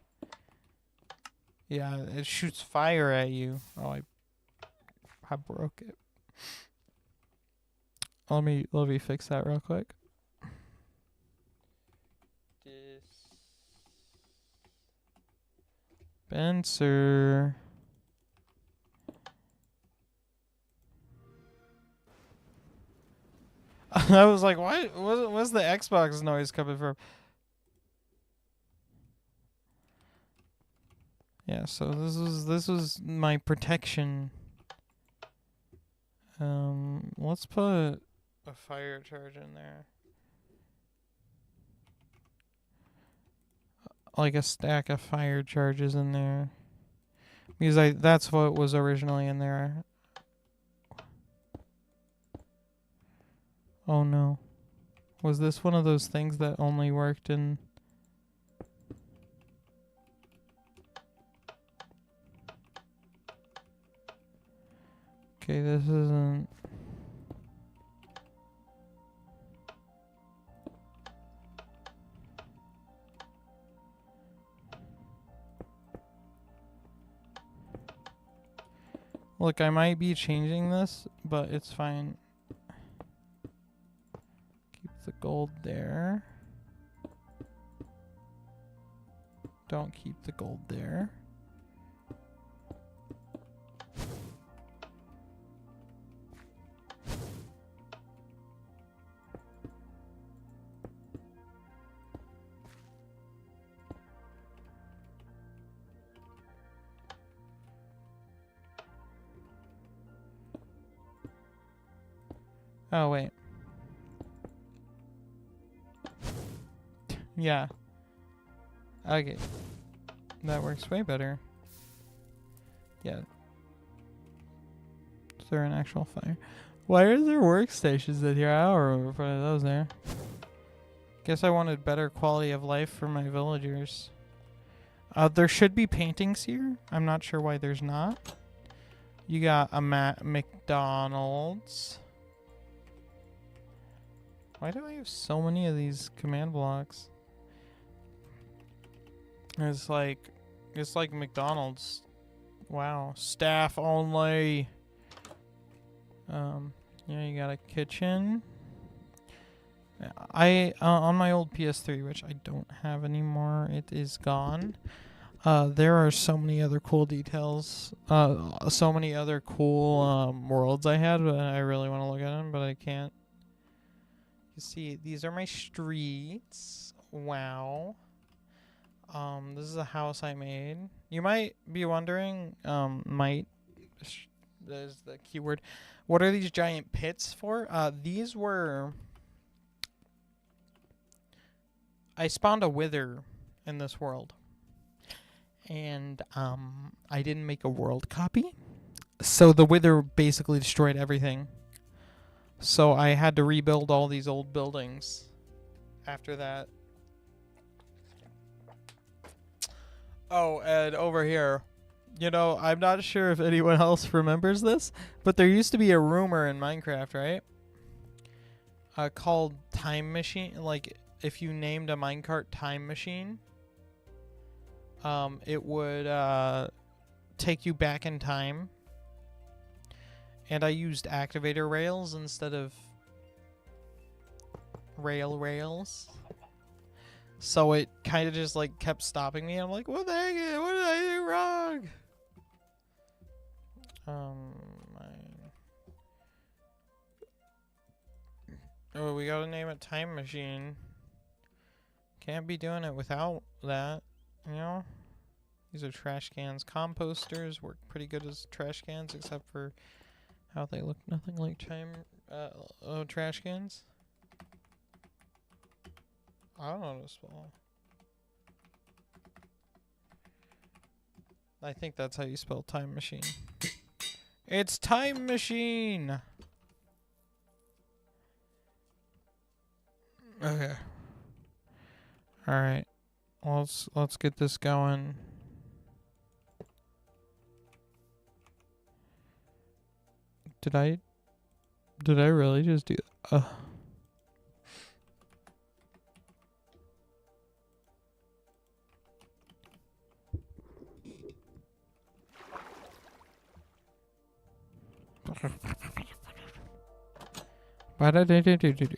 S1: Yeah, it shoots fire at you. Oh, I broke it. Let me fix that real quick. Dispenser. I was like, why? Where's the Xbox noise coming from? Yeah, so this was my protection. Let's put a fire charge in there. Like a stack of fire charges in there. Because that's what was originally in there. Oh no. Was this one of those things that only worked in... Okay, this isn't... Look, I might be changing this, but it's fine. Keep the gold there. Don't keep the gold there. Oh, wait. Yeah. Okay. That works way better. Yeah. Is there an actual fire? Why are there workstations in here? I don't remember putting those there. Guess I wanted better quality of life for my villagers. There should be paintings here. I'm not sure why there's not. You got a McDonald's. Why do I have so many of these command blocks? It's like McDonald's. Wow. Staff only. Yeah, you got a kitchen. On my old PS3, which I don't have anymore, it is gone. There are so many other cool details. So many other cool worlds I had, but I really want to look at them, but I can't. You see, these are my streets. Wow. This is a house I made. You might be wondering, there's the keyword. What are these giant pits for? These were... I spawned a wither in this world. And, I didn't make a world copy. So the wither basically destroyed everything. So I had to rebuild all these old buildings after that. Oh, and over here. You know, I'm not sure if anyone else remembers this, but there used to be a rumor in Minecraft, right? Called Time Machine. Like, if you named a minecart Time Machine, it would take you back in time. And I used activator rails instead of rails. So it kind of just like kept stopping me. I'm like, what the heck? What did I do wrong? Oh, we gotta name it Time Machine. Can't be doing it without that, you know? These are trash cans. Composters work pretty good as trash cans, except for how they look nothing like trash cans. I don't know how to spell. I think that's how you spell Time Machine. It's Time Machine! Okay. Alright. Let's get this going. Did I really just do that? Ba-da-da-da-da-da-do.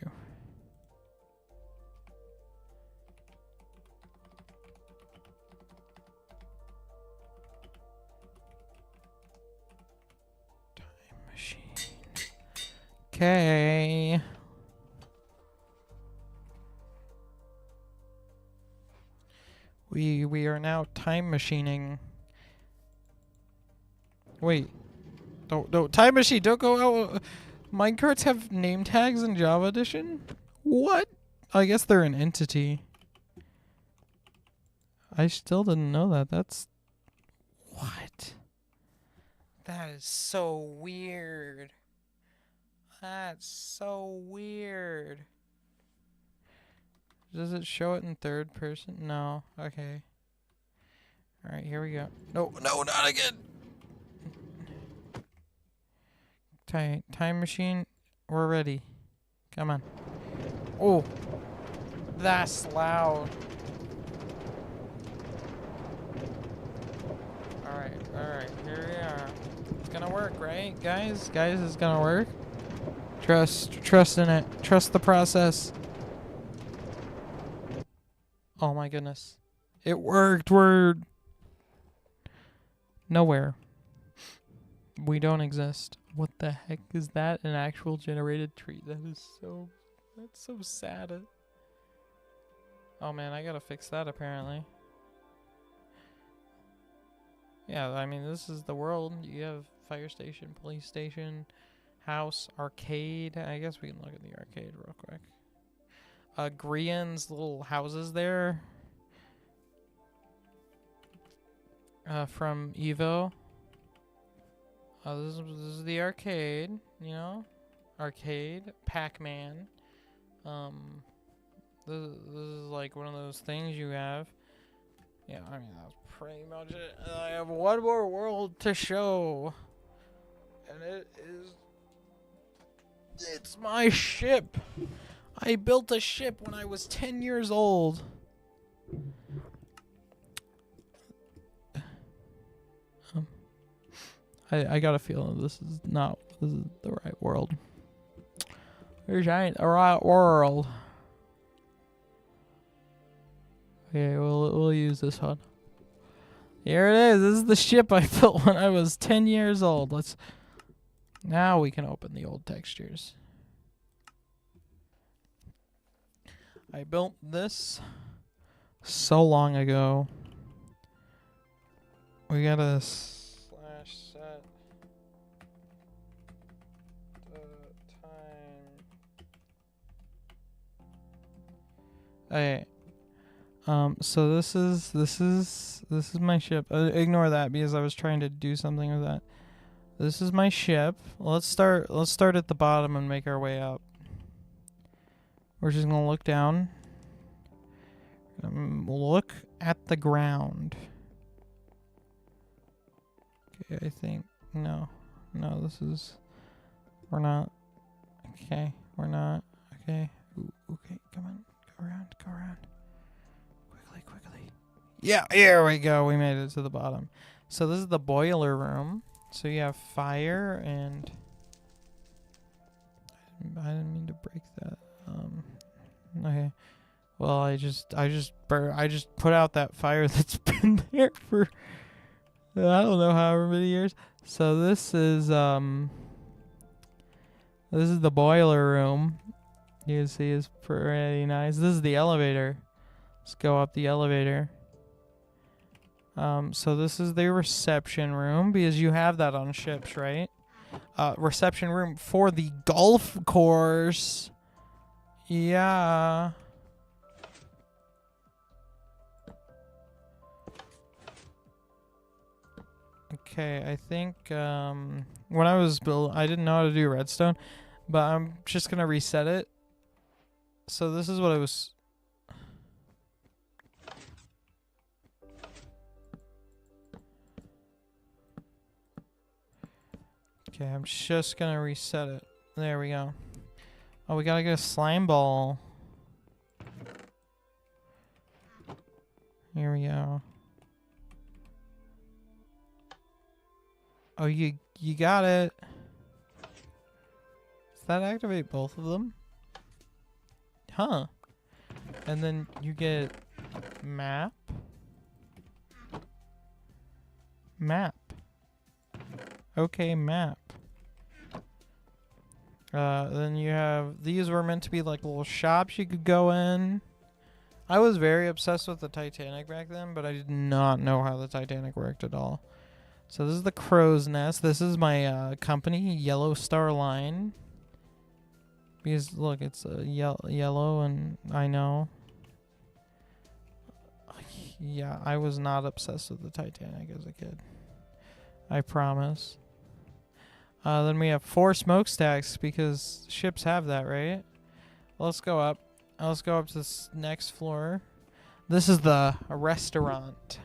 S1: Time machine. Okay. We are now time machining. Wait. Don't time machine, don't go out. Minecarts have name tags in Java Edition? What? I guess they're an entity. I still didn't know that. That's... What? That is so weird. That's so weird. Does it show it in third person? No. Okay. Alright, here we go. No, not again! Time machine, we're ready. Come on. Oh, that's loud. Alright, here we are. It's gonna work, right, guys? Guys, it's gonna work. Trust in it. Trust the process. Oh my goodness. It worked. We're nowhere. We don't exist. What the heck is that? An actual generated tree? That's so sad. Oh man, I gotta fix that apparently. Yeah, I mean, this is the world. You have fire station, police station, house arcade. I guess we can look at the arcade real quick. Grian's little houses there. From Evo. This is the arcade, you know? Arcade. Pac-Man. This is like one of those things you have. Yeah, I mean, that's pretty much it. I have one more world to show. And it's my ship. I built a ship when I was 10 years old. I got a feeling this is the right world. This ain't the right world. Okay, we'll use this one. Here it is. This is the ship I built when I was 10 years old. Now we can open the old textures. I built this so long ago. We gotta /set the time. Okay. So this is my ship. Ignore that because I was trying to do something with that. This is my ship. Let's start at the bottom and make our way up. We're just gonna look down. Look at the ground. Okay, I think no, this is. We're not. Okay, we're not. Okay. Ooh, okay, come on, go around. Quickly. Yeah, here we go. We made it to the bottom. So this is the boiler room. So you have fire and I didn't mean to break that. Okay. Well, I just put out that fire that's been there for I don't know however many years. So this is the boiler room. You can see it's pretty nice. This is the elevator. Let's go up the elevator. So this is the reception room because you have that on ships, right? Reception room for the golf course. Yeah. Okay, I think when I was I didn't know how to do redstone, but I'm just gonna reset it. So this is what I was. Okay, I'm just gonna reset it. There we go. Oh, we gotta get a slime ball. Here we go. Oh, you got it. Does that activate both of them? Huh. And then you get map. Okay, map. Then you have, these were meant to be like little shops you could go in. I was very obsessed with the Titanic back then, but I did not know how the Titanic worked at all. So this is the crow's nest. This is my company, Yellow Star Line. Because look, it's yellow, and I know. Yeah, I was not obsessed with the Titanic as a kid. I promise. Then we have 4 smokestacks because ships have that, right? Let's go up. Let's go up to this next floor. This is the restaurant.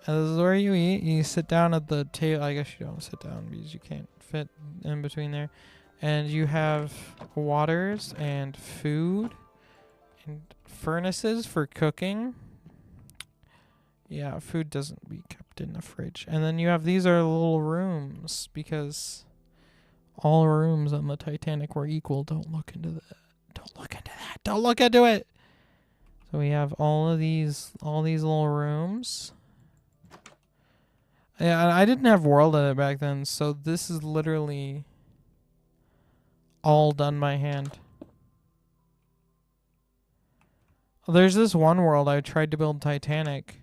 S1: This is where you eat. You sit down at the table. I guess you don't sit down because you can't fit in between there. And you have waters and food and furnaces for cooking. Yeah, food doesn't be kept in the fridge. And then you have, these are little rooms because all rooms on the Titanic were equal. Don't look into that. Don't look into that. Don't look into it. So we have all these little rooms. Yeah, I didn't have World Edit back then, so this is literally all done by hand. There's this one world I tried to build Titanic,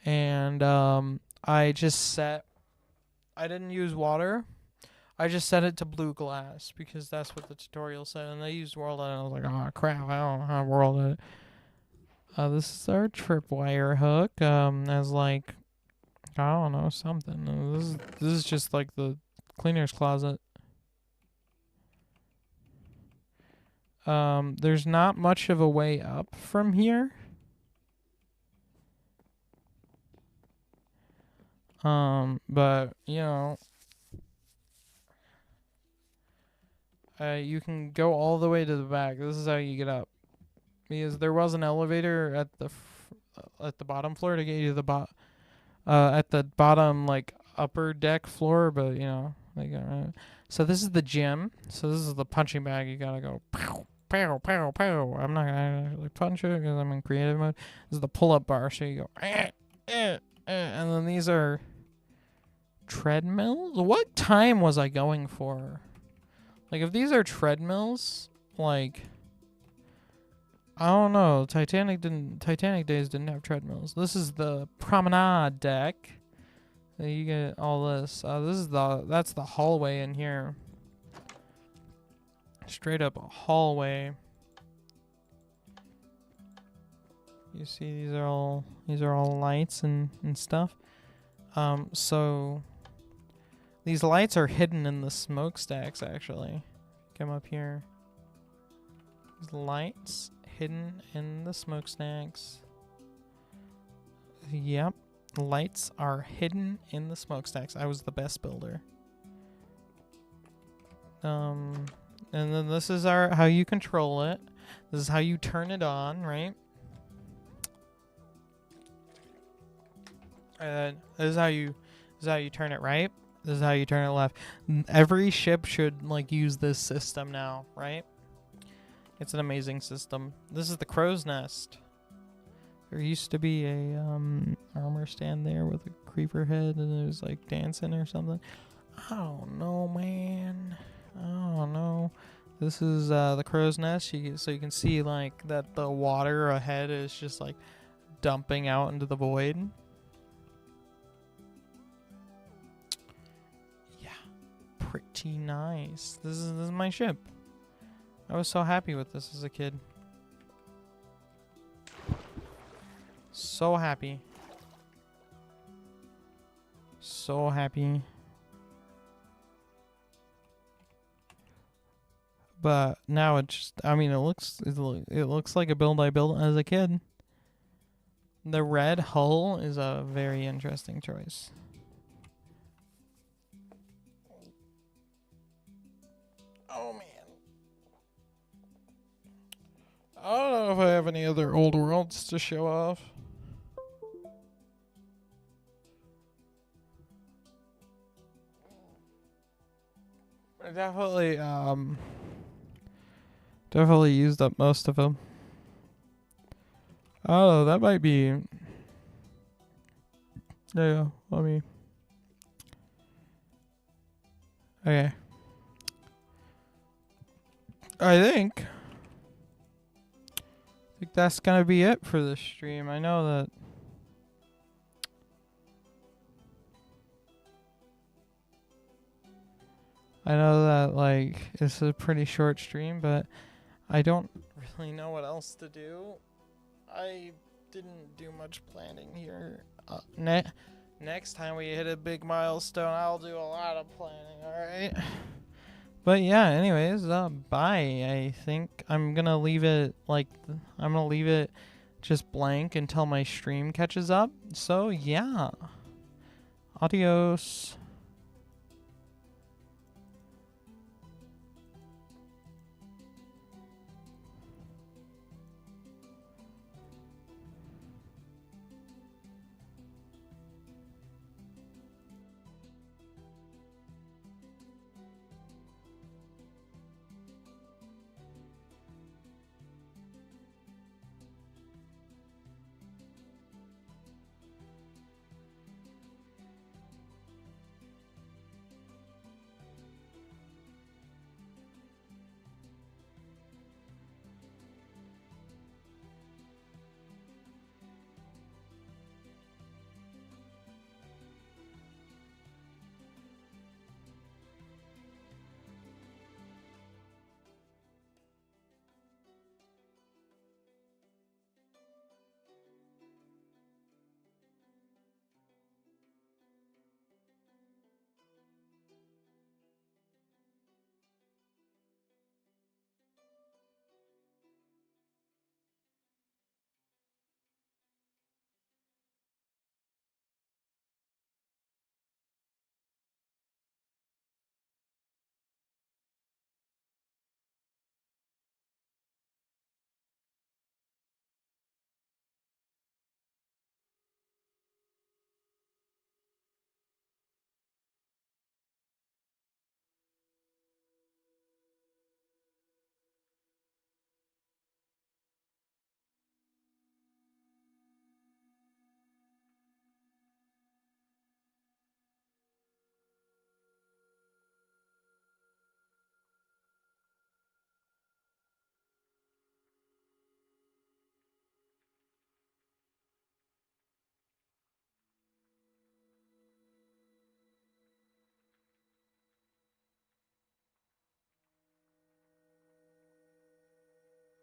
S1: and I didn't use water. I just set it to blue glass because that's what the tutorial said, and I used world edit. I was like, oh crap, I don't have world edit. This is our tripwire hook. As like, I don't know, something. This is just like the cleaner's closet. There's not much of a way up from here. But you know, you can go all the way to the back. This is how you get up. Because there was an elevator at the bottom floor to get you to the at the bottom like upper deck floor, but you know, like so this is the gym. So this is the punching bag. You gotta go pow pow pow pow. I'm not gonna actually punch it because I'm in creative mode. This is the pull-up bar. So you go and then these are treadmills. What time was I going for? Like if these are treadmills, like I don't know. Titanic days didn't have treadmills. This is the promenade deck. So you get all this. That's the hallway in here. Straight up a hallway. You see these are all lights and stuff. So these lights are hidden in the smokestacks actually. Come up here. These lights hidden in the smokestacks. Yep. Lights are hidden in the smokestacks. I was the best builder. And then this is how you control it. This is how you turn it on, right? And this is how you turn it right. This is how you turn it left. Every ship should like use this system now, right? It's an amazing system. This is the crow's nest. There used to be a armor stand there with a creeper head, and it was like dancing or something. I don't know, man. I don't know. This is the crow's nest. So you can see like that the water ahead is just like dumping out into the void. Yeah, pretty nice. This is my ship. I was so happy with this as a kid. So happy. So happy. But now it just, I mean, it looks like a build I built as a kid. The red hull is a very interesting choice. Oh man. I don't know if I have any other old worlds to show off. I definitely used up most of them. Oh, that might be. Yeah, let me. Okay. I think that's gonna be it for this stream. I know that. Like it's a pretty short stream, but I don't really know what else to do. I didn't do much planning here. Next time we hit a big milestone, I'll do a lot of planning. All right. But yeah, anyways, bye. I think I'm gonna leave it just blank until my stream catches up. So yeah, adios.